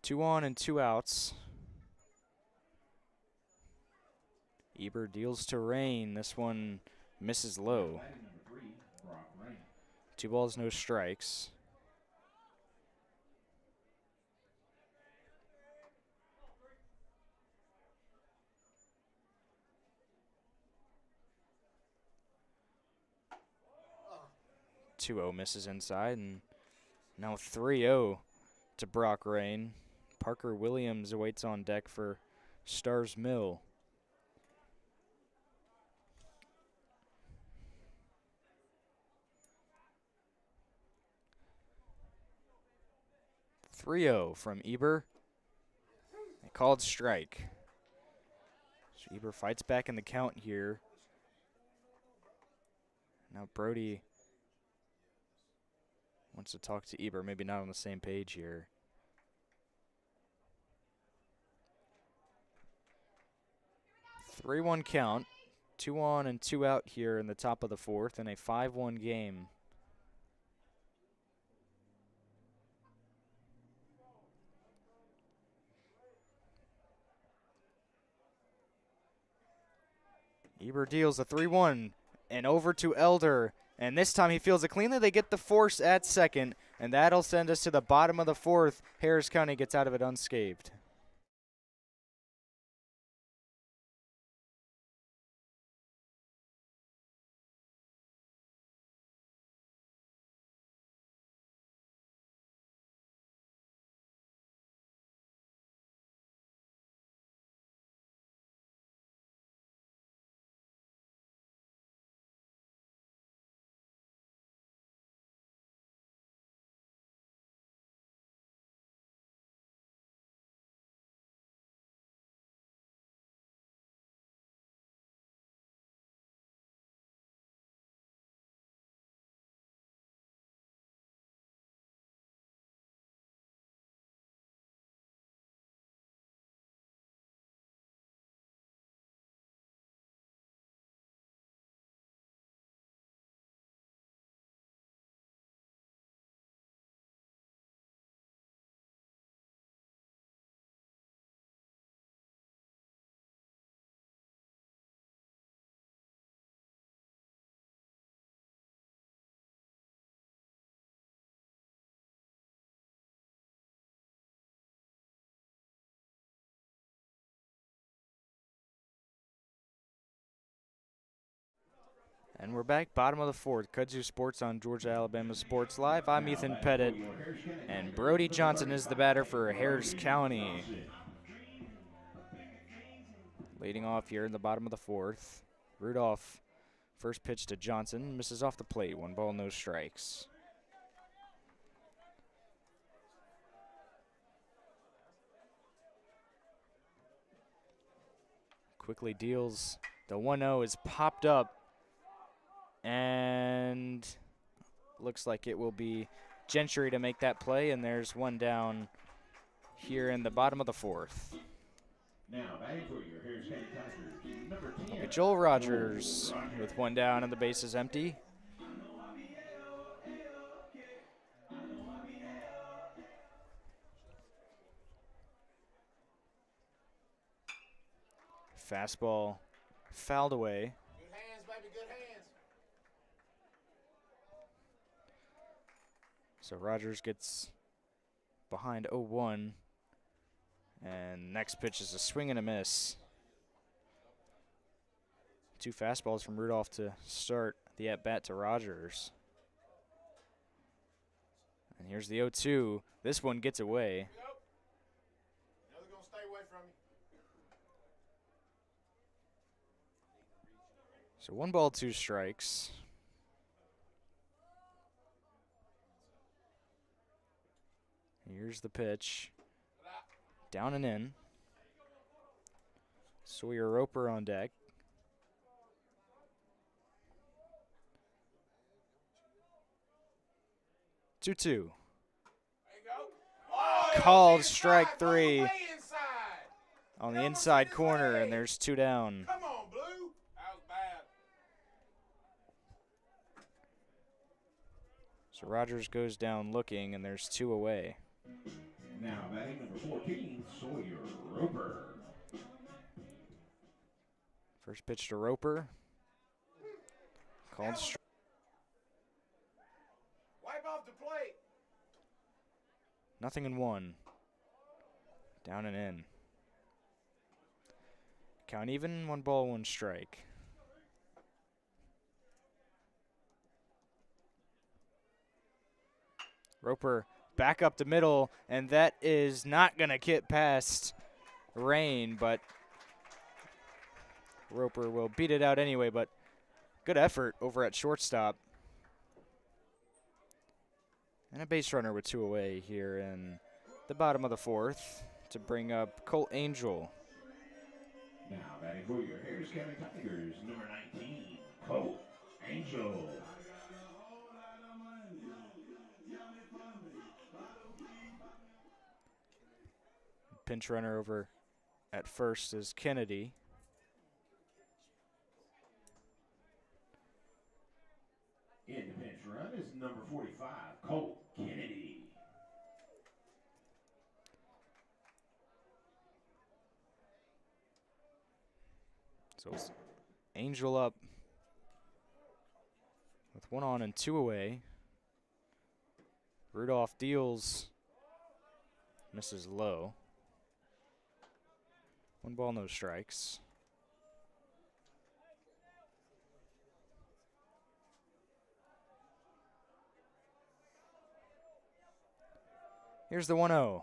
Two on and 2 outs. Eber deals to Rain. This one misses low. 2 balls, no strikes. Two 0 misses inside, and now 3-0 to Brock Rain. Parker Williams awaits on deck for Starr's Mill. .3-0 from Eber. A called strike. So Eber fights back in the count here. Now Brody wants to talk to Eber, maybe not on the same page here. .3-1 count. 2 on and 2 out here in the top of the 4th in a 5-1 game. Eber deals a 3-1 and over to Elder. And this time he fields it cleanly. They get the force at 2nd, and that'll send us to the bottom of the 4th. Harris County gets out of it unscathed. And we're back, bottom of the 4th. Kudzu Sports on Georgia Alabama Sports Live. I'm Ethan Pettit, and Brody Johnson is the batter for Harris County. Leading off here in the bottom of the 4th. Rudolph, first pitch to Johnson, misses off the plate. 1 ball, no strikes. Quickly deals. The 1-0 is popped up. And looks like it will be Gentry to make that play. And there's one down here in the bottom of the fourth. Now batting for your Harris County Tigers, number 10. It'll be Joel Rogers with one down and the base is empty. Fastball fouled away. Good hands, baby, good hands. So Rogers gets behind 0-1. And next pitch is a swing and a miss. 2 fastballs from Rudolph to start the at-bat to Rogers. And here's the 0-2. This one gets away. Now they're going to stay away from you. So 1 ball, 2 strikes. Here's the pitch. Down and in. Sawyer Roper on deck. 2-2. Called strike 3 on the inside corner, and there's 2 down. Come on, Blue. That was bad. So Rogers goes down looking, and there's 2 away. Now batting number 14, Sawyer Roper. First pitch to Roper. Called strike. Wipe off the plate. Nothing in 1. Down and in. Count even, 1 ball, 1 strike. Roper back up the middle, and that is not going to get past Rain, but Roper will beat it out anyway, but good effort over at shortstop. And a base runner with 2 away here in the bottom of the fourth to bring up Colt Angel. Now batting for your Harris County Tigers, number 19, Colt Angel. Pinch runner over at first is Kennedy. In the pinch run is number 45, Colt Kennedy. So it's Angel up with 1 on and 2 away. Rudolph deals, misses low. 1 ball, no strikes. Here's the 1-0.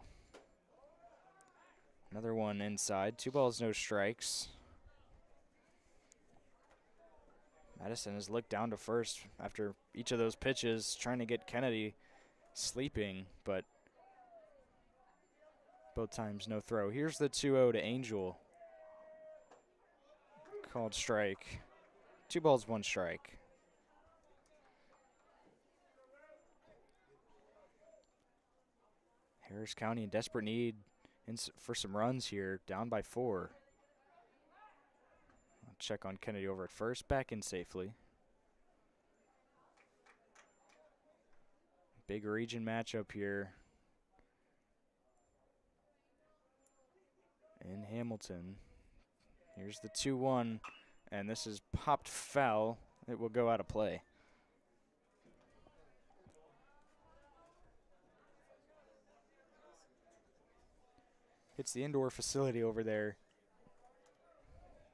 Another one inside. 2 balls, no strikes. Madison has looked down to first after each of those pitches, trying to get Kennedy sleeping, but both times no throw. Here's the 2-0 to Angel. Called strike. 2 balls, 1 strike. Harris County in desperate need for some runs here, down by 4. I'll check on Kennedy over at first, back in safely. Big region matchup here in Hamilton. Here's the 2-1, and this is popped foul. It will go out of play. Hits the indoor facility over there.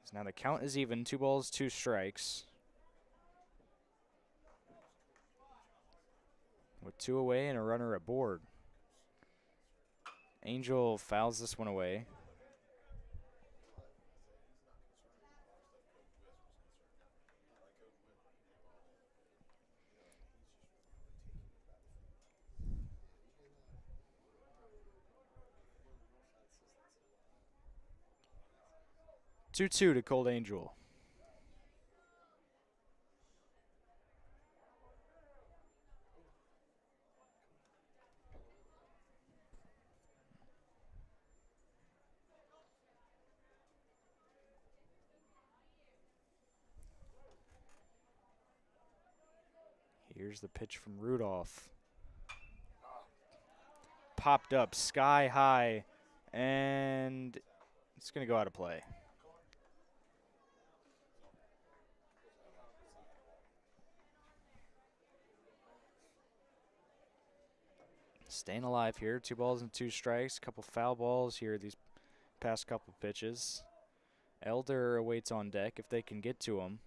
So now the count is even, 2 balls, 2 strikes. With 2 away and a runner aboard. Angel fouls this one away. 2-2 to Cold Angel. Here's the pitch from Rudolph. Popped up sky high, and it's going to go out of play. Staying alive here. 2 balls and 2 strikes. Couple foul balls here these past couple pitches. Elder awaits on deck if they can get to him.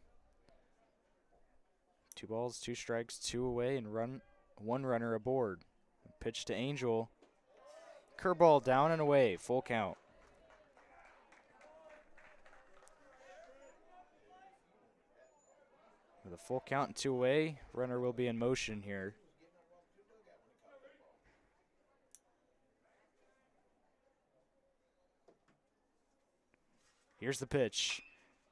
2 balls, 2 strikes, 2 away, and 1 runner aboard. Pitch to Angel. Curveball down and away. Full count. With a full count and 2 away, runner will be in motion here. Here's the pitch.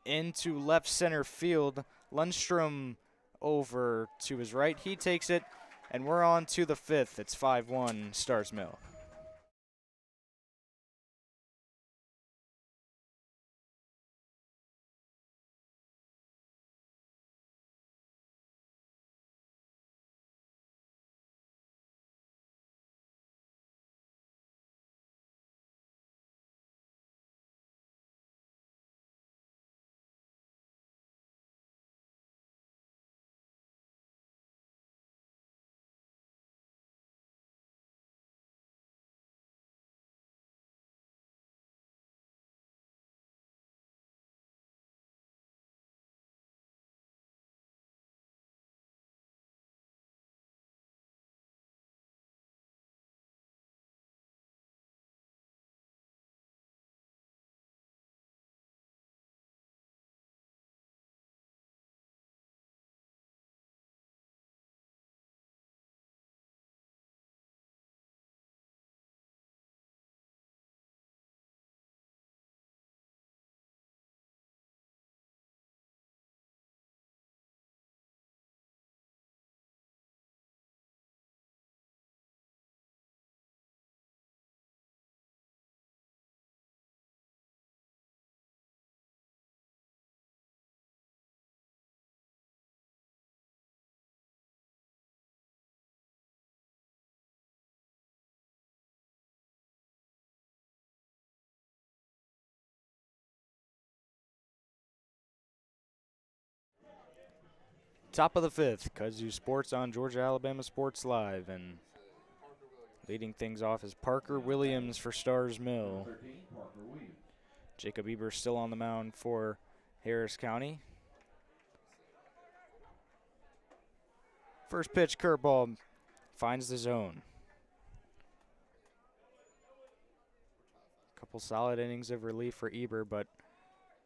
Into left center field. Lundstrom over to his right. He takes it, and we're on to the 5th. It's 5-1 Starr's Mill. Top of the 5th, Kudzu Sports on Georgia Alabama Sports Live, and leading things off is Parker Williams for Starr's Mill. Jacob Eber still on the mound for Harris County. First pitch, curveball, finds the zone. Couple solid innings of relief for Eber, but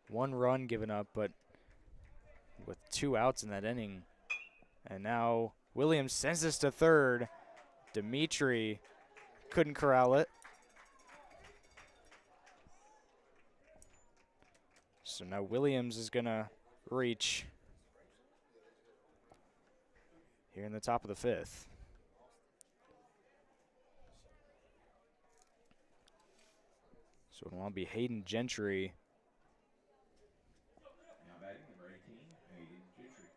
1 run given up, but with 2 outs in that inning. And now Williams sends this to third. Dimitri couldn't corral it. So now Williams is going to reach here in the top of the 5th. So it will be Hayden Gentry. Now batting number 18, Hayden Gentry.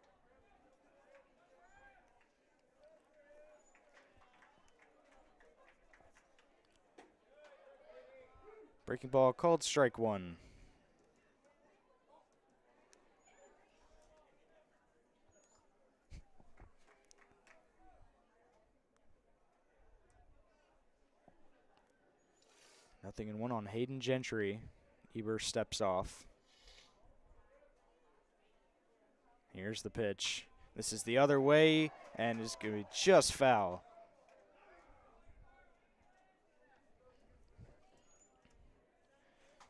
Breaking ball called strike 1. Nothing in 1 on Hayden Gentry. Eber steps off. Here's the pitch. This is the other way, and it's going to be just foul.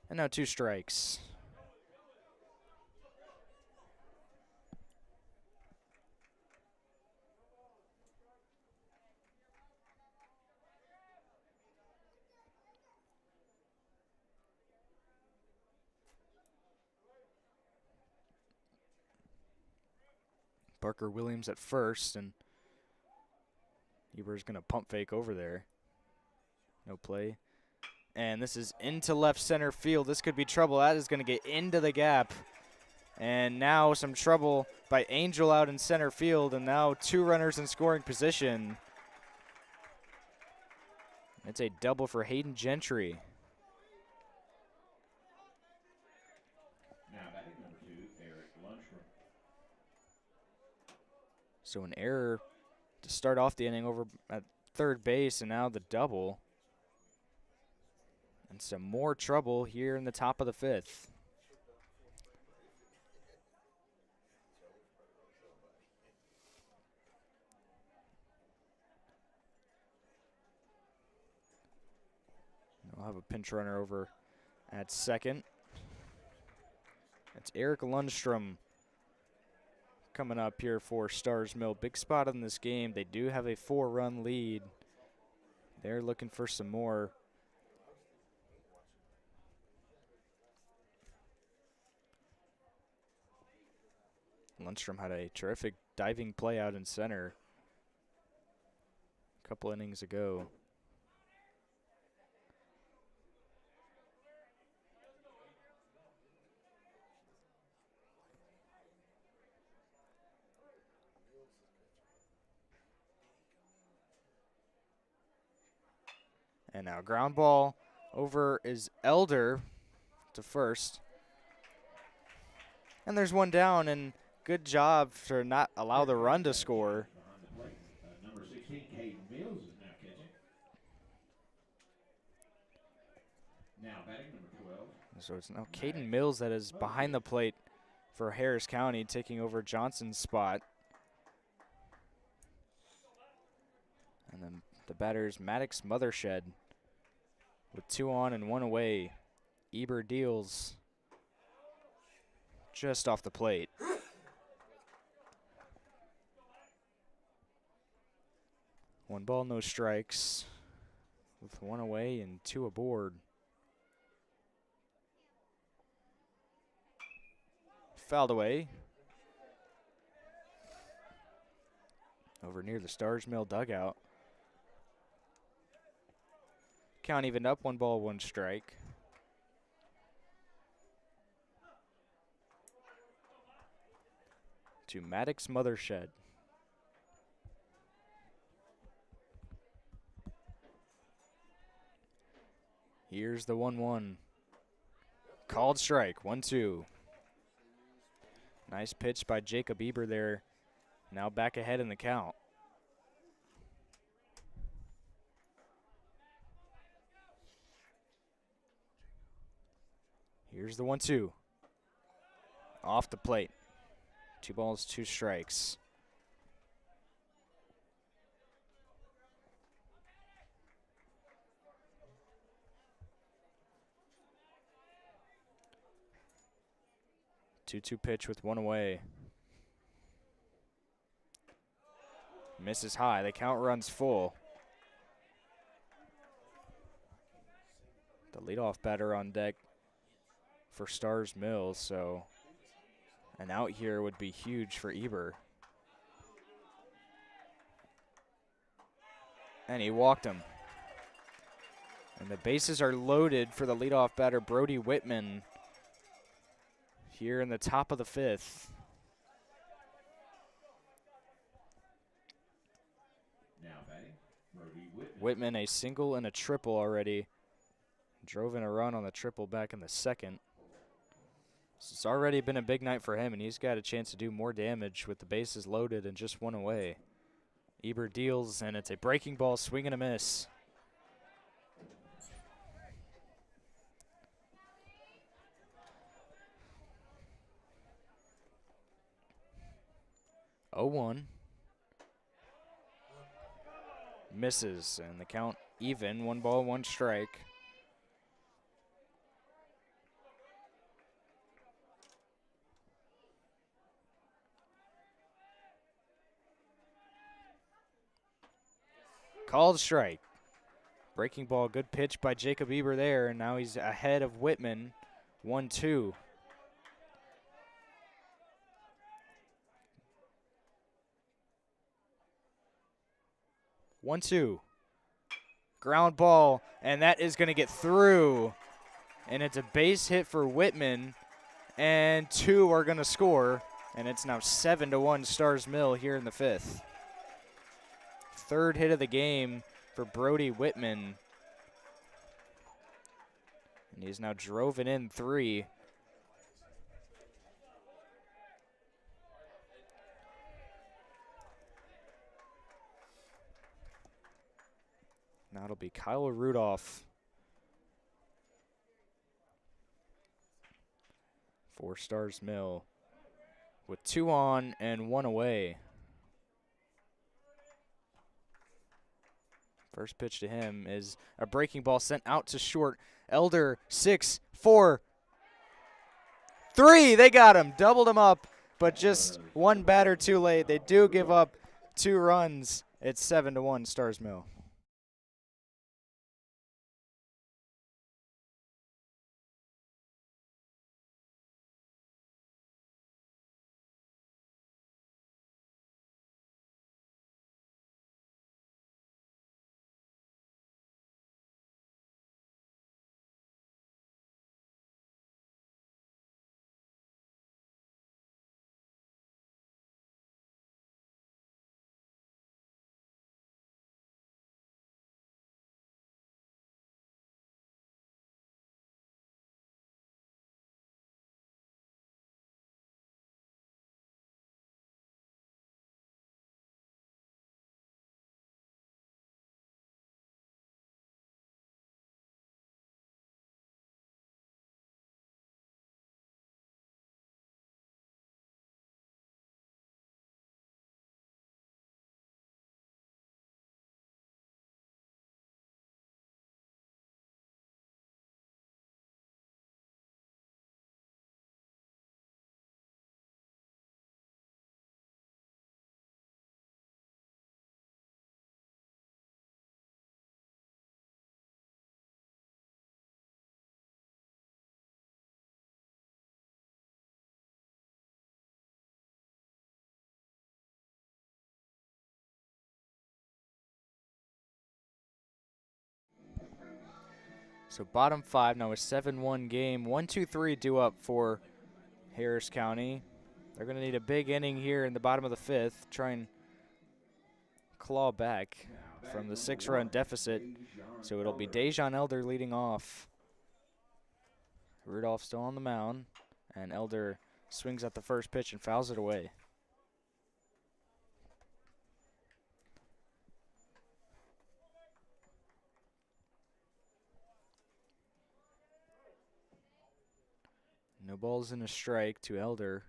And now 2 strikes. Parker Williams at first, and Eber's going to pump fake over there. No play. And this is into left center field. This could be trouble. That is going to get into the gap. And now some trouble by Angel out in center field, and now 2 runners in scoring position. It's a double for Hayden Gentry. Now batting number 2, Eric Lundstrom. So an error to start off the inning over at third base, and now the double. And some more trouble here in the top of the 5th. We'll have a pinch runner over at second. It's Eric Lundstrom coming up here for Starr's Mill. Big spot in this game. They do have a 4-run lead. They're looking for some more. Lundstrom had a terrific diving play out in center a couple innings ago. And now ground ball over is Elder to first. And there's one down, and good job to not allow the run to score. Behind the plate, number 16, Caden Mills is now catching. Now batting number 12. So it's now Caden Mills that is behind the plate for Harris County, taking over Johnson's spot. And then the batter is Maddox Mothershed with 2 on and 1 away. Eber deals just off the plate. One ball, no strikes, with 1 away and 2 aboard. Fouled away. Over near the Starr's Mill dugout. Count evened up, 1 ball, 1 strike. To Maddox Mothershed. Here's the 1-1. Called strike, 1-2. Nice pitch by Jacob Eber there. Now back ahead in the count. Here's the 1-2. Off the plate. 2 balls, 2 strikes. Two-two pitch with 1 away. Misses high. The count runs full. The leadoff batter on deck for Starr's Mills, so an out here would be huge for Eber. And he walked him. And the bases are loaded for the leadoff batter, Brody Whitman, here in the top of the 5th. Now batting, Brody Whitman. Whitman a single and a triple already. Drove in a run on the triple back in the 2nd. So it's already been a big night for him, and he's got a chance to do more damage with the bases loaded and just 1 away. Eber deals, and it's a breaking ball, swing and a miss. Oh, 1. Misses, and the count even. 1 ball, 1 strike. Called strike. Breaking ball, good pitch by Jacob Eber there, and now he's ahead of Whitman. 1-2. 1-2. Ground ball, and that is going to get through. And it's a base hit for Whitman, and 2 are going to score. And it's now 7-1 Starr's Mill here in the 5th. 3rd hit of the game for Brody Whitman. And he's now driven in 3. Now it'll be Kyle Rudolph for Starr's Mill with 2 on and 1 away. First pitch to him is a breaking ball sent out to short. Elder, 6, 4, 3. They got him, doubled him up, but just 1 batter too late. They do give up 2 runs. It's 7-1 Starr's Mill. So bottom 5 now a 7-1 game. 1-2-3 due up for Harris County. They're going to need a big inning here in the bottom of the 5th. Try and claw back from the 6-run deficit. So it'll be Dejan Elder leading off. Rudolph still on the mound. And Elder swings at the first pitch and fouls it away. No balls and a strike to Elder.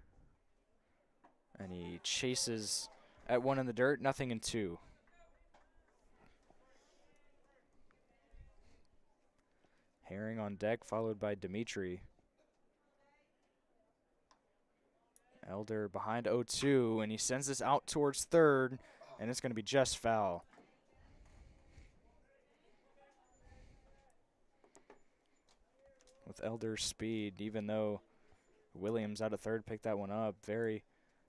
And he chases at 1 in the dirt, nothing in 2. Herring on deck, followed by Dimitri. Elder behind 0-2, and he sends this out towards 3rd, and it's going to be just foul. With Elder's speed, even though Williams out of 3rd picked that one up, very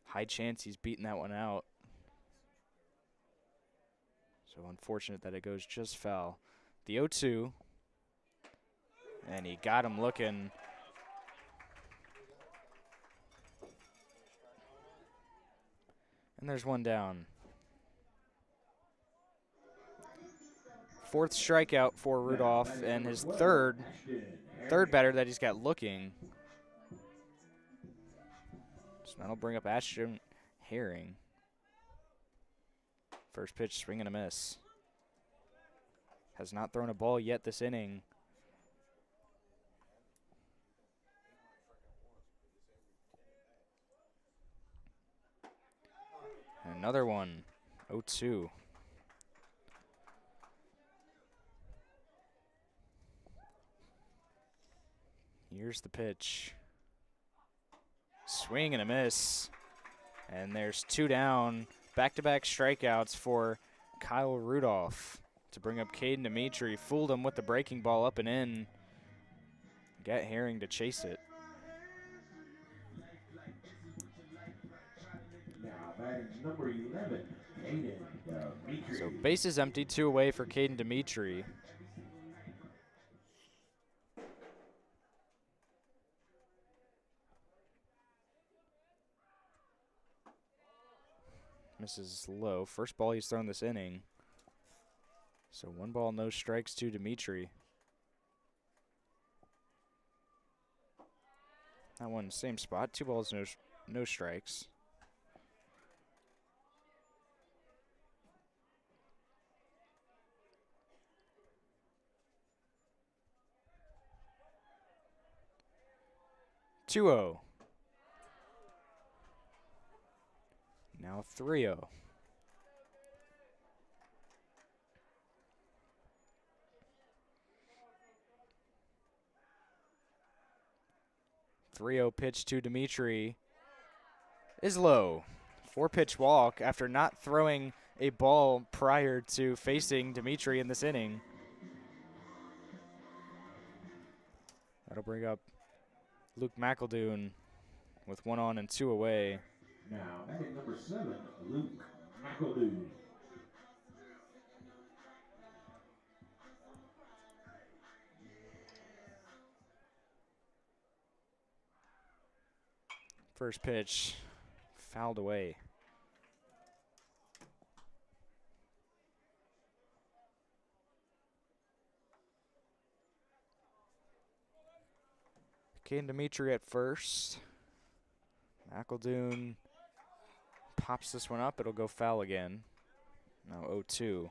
high chance he's beating that one out. So unfortunate that it goes just foul. The 0-2, and he got him looking. And there's 1 down. 4th strikeout for Rudolph, and his third batter that he's got looking. So that'll bring up Ashton Herring. First pitch, swing and a miss. Has not thrown a ball yet this inning. And another one, 0-2. Here's the pitch. Swing and a miss. And there's 2 down. Back-to-back strikeouts for Kyle Rudolph to bring up Caden Dimitri. Fooled him with the breaking ball up and in. Get Herring to chase it. Now batting number 11, So bases empty, 2 away for Caden Dimitri. Misses low. First ball he's thrown this inning. So 1 ball, no strikes to Dimitri. That one, same spot. 2 balls, no strikes. Two 0. Now 3-0. Pitch to Dimitri is low. 4-pitch walk after not throwing a ball prior to facing Dimitri in this inning. That'll bring up Luke McEldoon with 1 on and 2 away. Now, batting number 7, Luke McEldoon. First pitch fouled away. Caden Dimitri at first. McEldoon pops this one up. It'll go foul again. Now 0-2.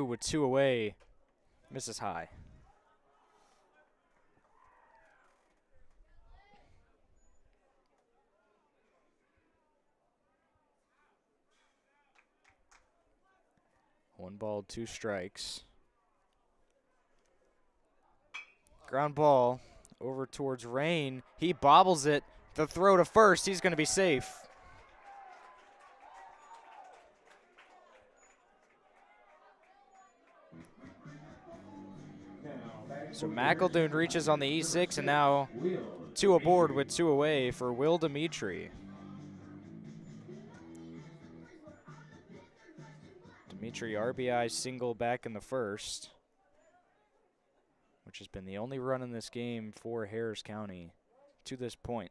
With 2 away. Misses high. One ball, 2 strikes. Ground ball over towards Rain. He bobbles it. The throw to first. He's going to be safe. So McEldoon reaches on the E6, and now 2 aboard with 2 away for Will Dimitri. Dimitri RBI single back in the first, which has been the only run in this game for Harris County to this point.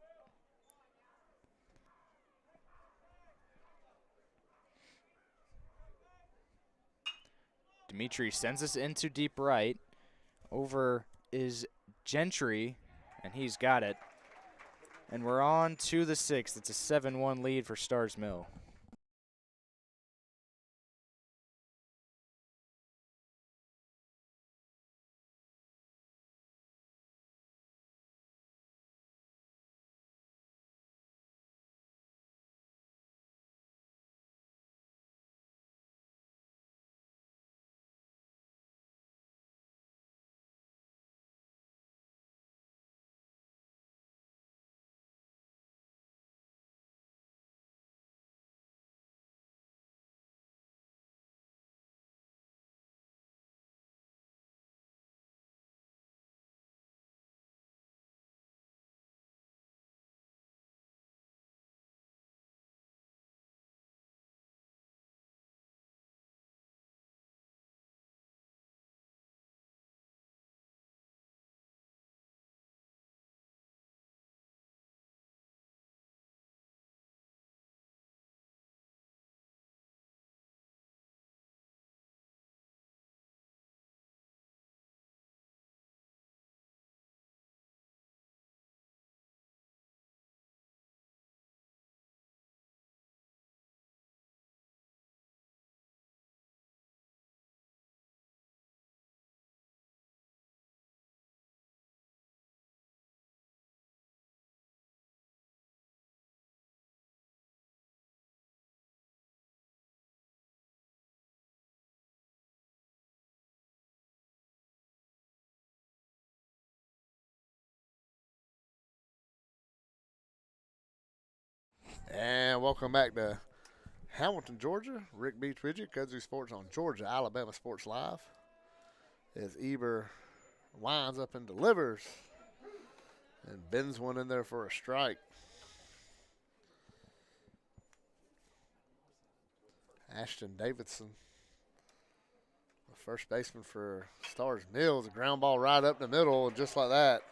Dimitri sends us into deep right. Over is Gentry, and he's got it. And we're on to the 6th. It's a 7-1 lead for Starr's Mill. And welcome back to Hamilton, Georgia. Rick Beach Widget, Kudzu Sports on Georgia, Alabama Sports Live. As Eber winds up and delivers. And bends one in there for a strike. Ashton Davidson, the first baseman for Starr's Mills. A ground ball right up the middle, just like that.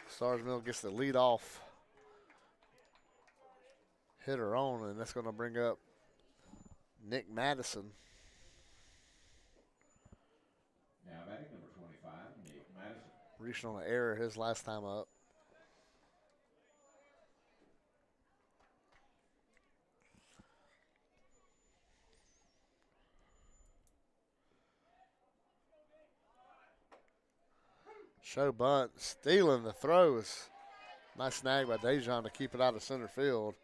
Starr's Mills gets the lead off hitter on, and that's going to bring up Nick Madison. Now batting number 25, Nick Madison. Reaching on an error his last time up. Show bunt, stealing the throws. Nice snag by Dejan to keep it out of center field.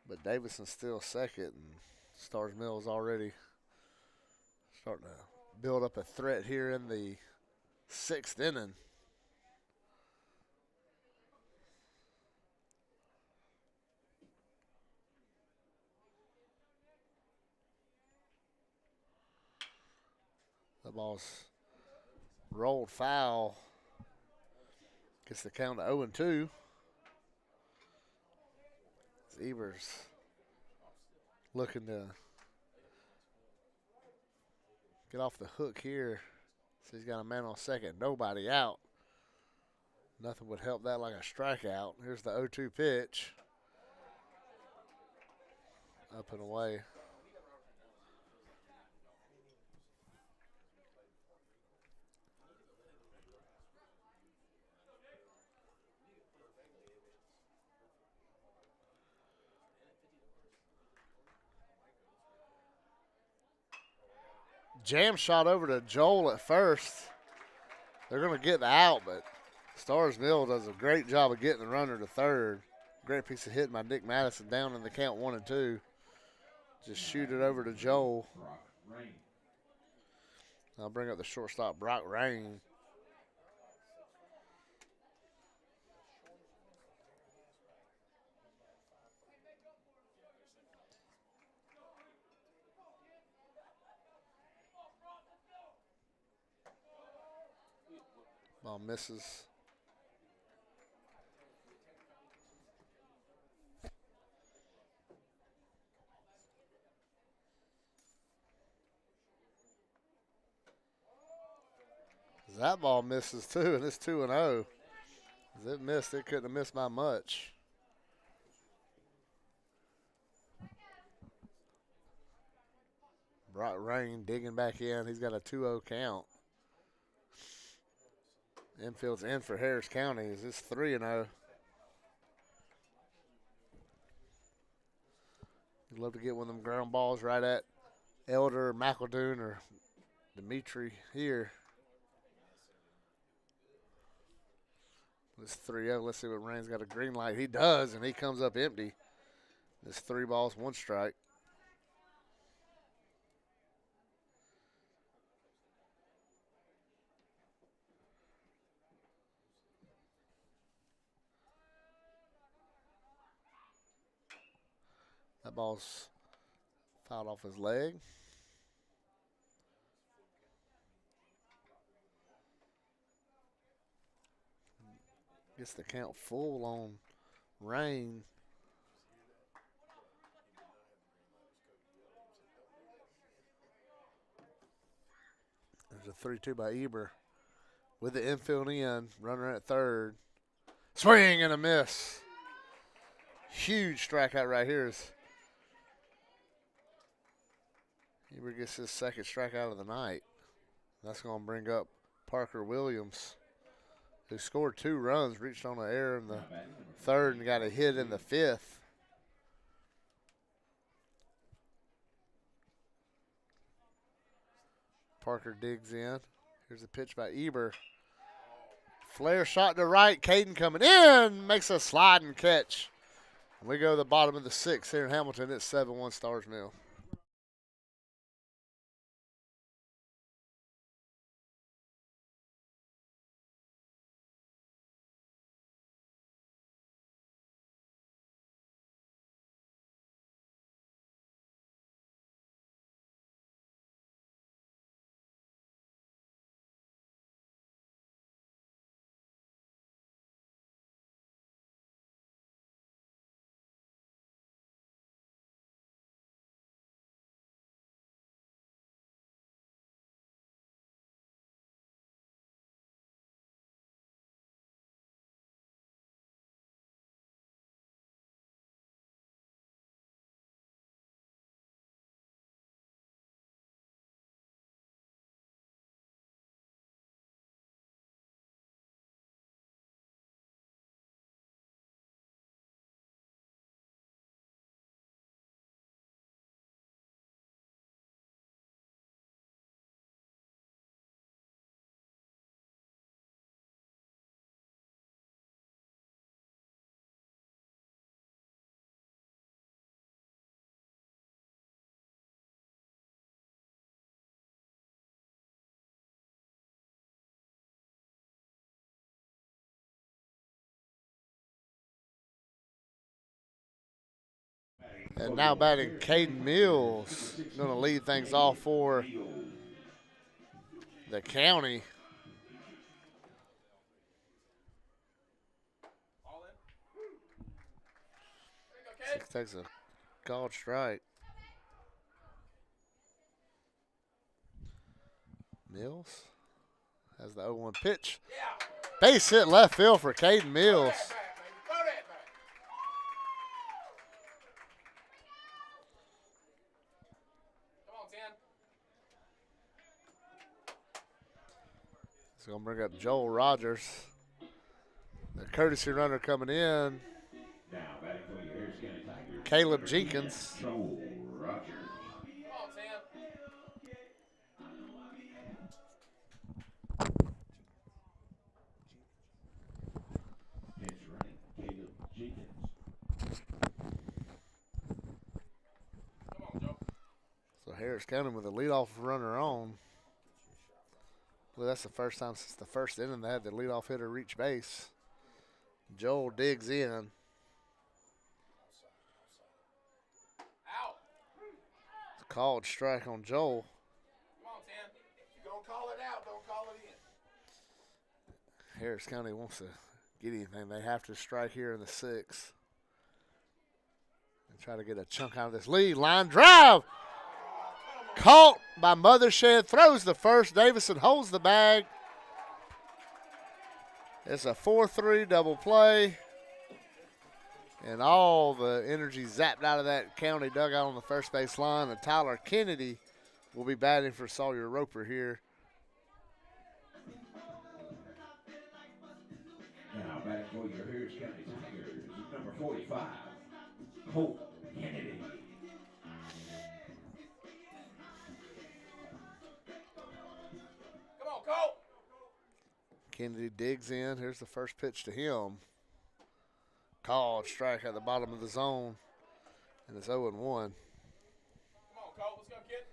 But Davidson's still second, and Starr's Mills already starting to build up a threat here in the 6th inning. The ball's rolled foul. Gets the count to 0-2. Evers looking to get off the hook here. So he's got a man on second, nobody out. Nothing would help that like a strikeout. Here's the 0-2 pitch. Up and away. Jam shot over to Joel at first. They're going to get the out, but Starr's Mill does a great job of getting the runner to third. Great piece of hitting by Nick Madison down in the count 1-2. Just shoot it over to Joel. I'll bring up the shortstop, Brock Rain. Ball misses. That ball misses too, and it's 2-0. As it missed, it couldn't have missed by much. Brock Rain digging back in. He's got a 2-0 count. Infield's in for Harris County. Is this 3-0? You'd love to get one of them ground balls right at Elder, McEldoon, or Dimitri here. It's 3-0. Let's see what Rain's got a green light. He does, and he comes up empty. It's 3 balls, 1 strike. That ball's fouled off his leg. Gets the count full on Rain. There's a 3-2 by Eber. With the infield in, runner at third. Swing and a miss. Huge strikeout right here. Eber gets his second strikeout of the night. That's going to bring up Parker Williams, who scored 2 runs, reached on an error in the 3rd and got a hit in the 5th. Parker digs in. Here's a pitch by Eber. Flare shot to right. Caden coming in. Makes a sliding catch. We go to the bottom of the 6th here in Hamilton. It's 7-1 Starr's Mill. And now batting Caden Mills. Going to lead things off for the county. Takes a called strike. Mills has the 0-1 pitch. Base hit left field for Caden Mills. It's going to bring up Joel Rogers. The courtesy runner coming in. Caleb Jenkins. Joel Rogers. Pitch running, Caleb Jenkins. So Harris County with a leadoff runner on. Well, that's the first time since the first inning they had the leadoff hitter reach base. Joel digs in. It's a called strike on Joel. Come on, Tim. If you're going to call it out, don't call it in. Harris County wants to get anything. They have to strike here in the 6th. And try to get a chunk out of this lead. Line drive. Caught by Mothershed. Throws the first. Davison holds the bag. It's a 4-3 double play. And all the energy zapped out of that county dugout on the first base line. And Tyler Kennedy will be batting for Sawyer Roper here. Now batting for your Harris County Tigers, number 45, Colt Kennedy. Come on, Colt. Kennedy digs in. Here's the first pitch to him. Called strike at the bottom of the zone. And it's 0-1. Come on, Colt. Let's go, kid.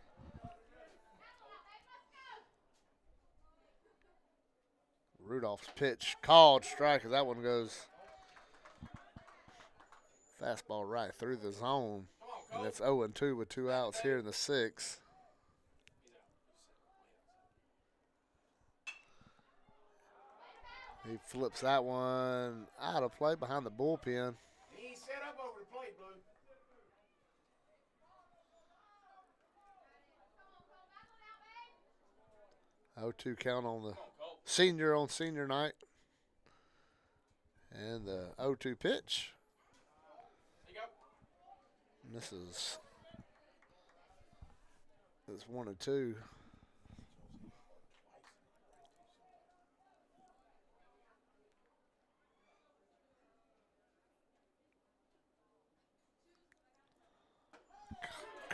Rudolph's pitch. Called strike as that one goes fastball right through the zone. And it's 0-2 with 2 outs here in the 6th. He flips that one out of play behind the bullpen. He ain't set up over the plate, Blue. 0-2 count on the senior on senior night. And the 0-2 pitch. Misses. It's 1-2.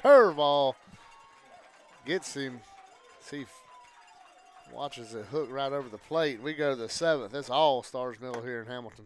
Curveball gets him. See, watches it hook right over the plate. We go to the 7th. It's all Starr's Mill here in Hamilton.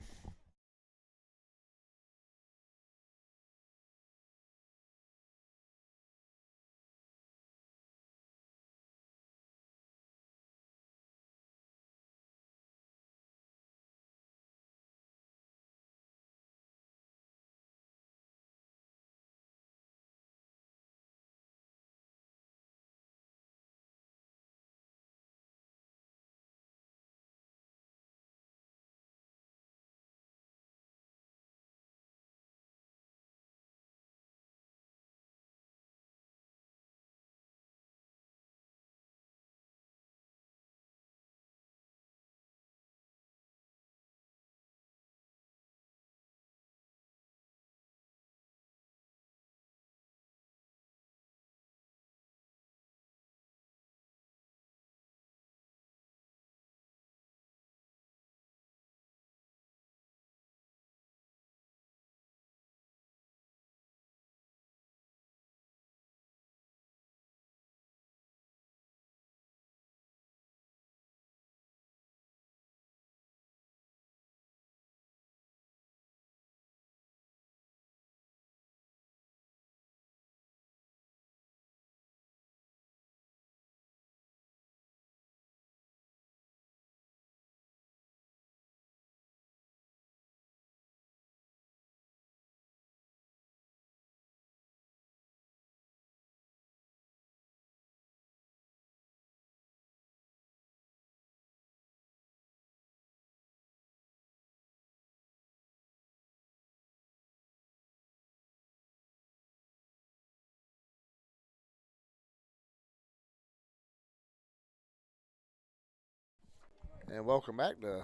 And welcome back to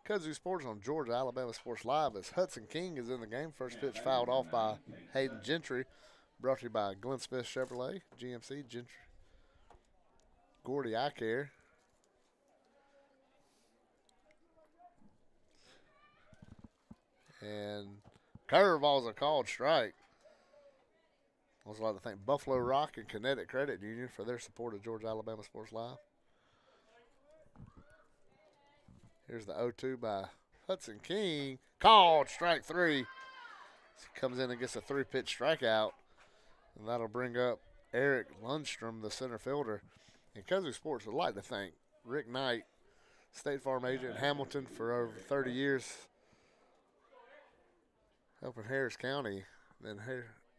Kudzu Sports on Georgia Alabama Sports Live as Hudson King is in the game. First pitch fouled off by Hayden Gentry. Brought to you by Glenn Smith Chevrolet, GMC, Gentry, Gordy Eye Care. And curveballs are called strike. I'd also like to thank Buffalo Rock and Kinetic Credit Union for their support of Georgia Alabama Sports Live. Here's the 0-2 by Hudson King. Called strike 3. Comes in and gets a 3-pitch strikeout. And that'll bring up Eric Lundstrom, the center fielder. And Kudzu Sports would like to thank Rick Knight, State Farm agent in Hamilton for over 30 years, helping Harris County, then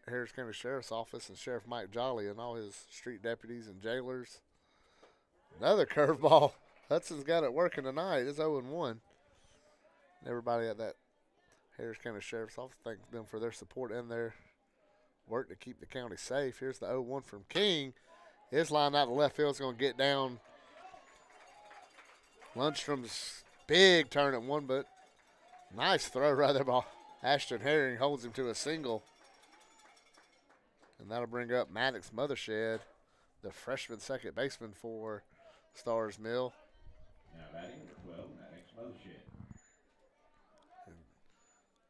Harris County Sheriff's Office and Sheriff Mike Jolly and all his street deputies and jailers. Another curveball. Hudson's got it working tonight. It's 0-1. Everybody at that Harris County Sheriff's Office, thank them for their support and their work to keep the county safe. Here's the 0-1 from King. His line out to left field is going to get down. Lundstrom's big turn at one, but nice throw right there by Ashton Herring. Holds him to a single. And that'll bring up Maddox Mothershed, the freshman second baseman for Starr's Mill. Now batting number 12, Maddox Mothershed.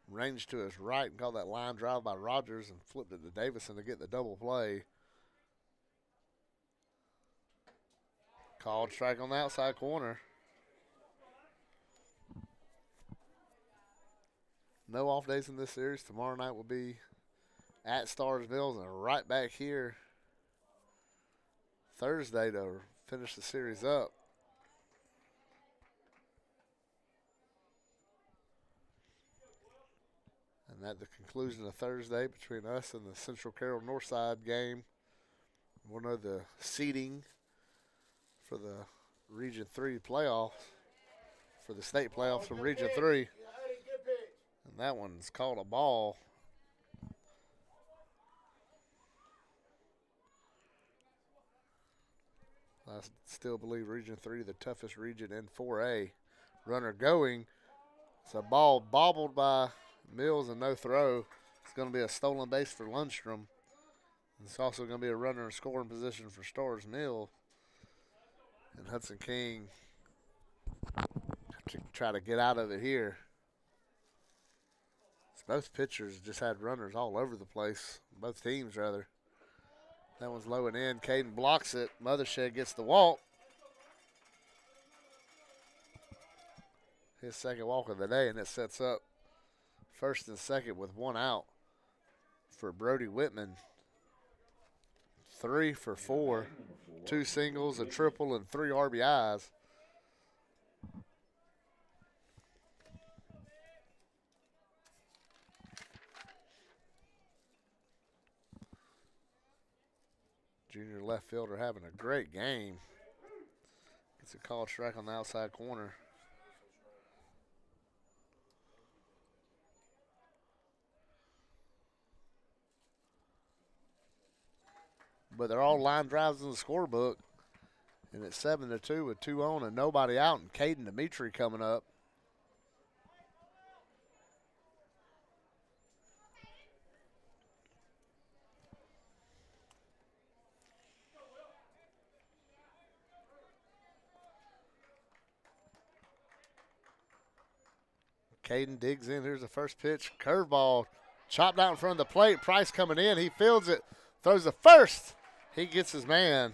Ranged to his right and caught that line drive by Rogers and flipped it to Davison to get the double play. Called strike on the outside corner. No off days in this series. Tomorrow night will be at Starr's Mills and right back here Thursday to finish the series up. And at the conclusion of Thursday, between us and the Central Carroll Northside game, we'll know the seeding for the Region 3 playoffs, for the state playoffs from Region 3. And that one's called a ball. I still believe Region 3, the toughest region in 4A. Runner going. It's a ball bobbled by Mills and no throw. It's going to be a stolen base for Lundstrom. It's also going to be a runner in scoring position for Starr's Mill. And Hudson King to try to get out of it here. Both pitchers just had runners all over the place. Both teams, rather. That one's low and in. Caden blocks it. Mothershed gets the walk. His second walk of the day, and it sets up first and second with one out for Brody Whitman. 3 for 4. 2 singles, a triple, and 3 RBIs. Junior left fielder having a great game. Gets a called strike on the outside corner. But they're all line drives in the scorebook. And it's 7-2 with 2 on and nobody out. And Caden Dimitri coming up. Caden digs in. Here's the first pitch. Curveball chopped out in front of the plate. Price coming in. He fields it. Throws the first. He gets his man.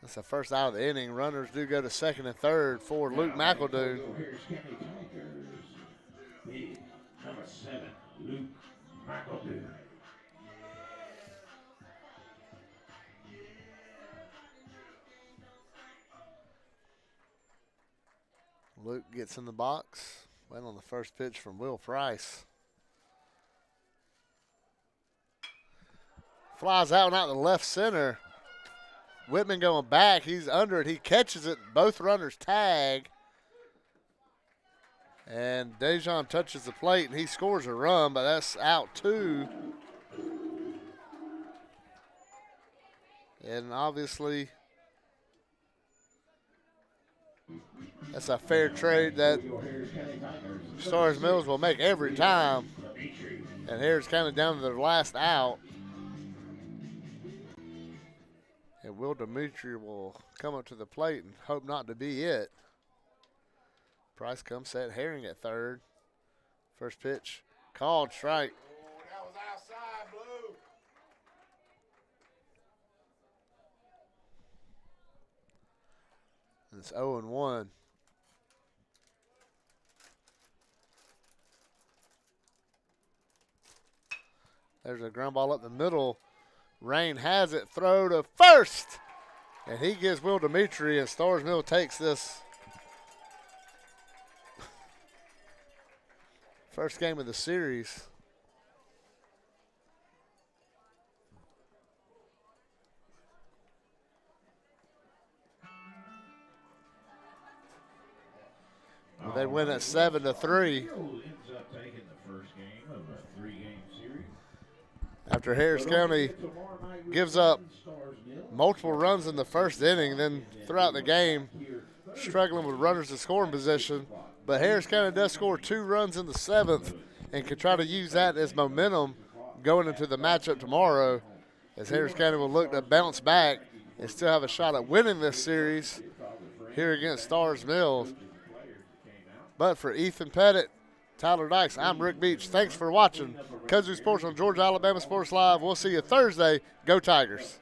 That's the first out of the inning. Runners do go to second and third for Luke McEldoon. Harris County Tigers. Big number 7, Luke McEldoon. Luke gets in the box. Went on the first pitch from Will Price. Flies out and out to left center. Whitman going back. He's under it. He catches it. Both runners tag. And Dejon touches the plate and he scores a run, but that's out 2. And obviously That's a fair trade that Starr's Mills will make every time. And Harris County down to their last out. And Will Dimitri will come up to the plate and hope not to be it. Price comes set. Herring at third. First pitch. Called strike. Oh, that was outside, Blue. It's 0-1. There's a ground ball up the middle. Rain has it. Throw to first. And he gives Will Dimitri, and Starr's Mill takes this first game of the series. Well, they win at 7-3. Ends up taking the first game of a 3-game series. After Harris County gives up multiple runs in the first inning, then throughout the game, struggling with runners in scoring position. But Harris County does score 2 runs in the 7th and can try to use that as momentum going into the matchup tomorrow, as Harris County will look to bounce back and still have a shot at winning this series here against Starr's Mills. But for Ethan Pettit, Tyler Dykes, I'm Rick Beach. Thanks for watching Kudzu Sports on Georgia Alabama Sports Live. We'll see you Thursday. Go Tigers.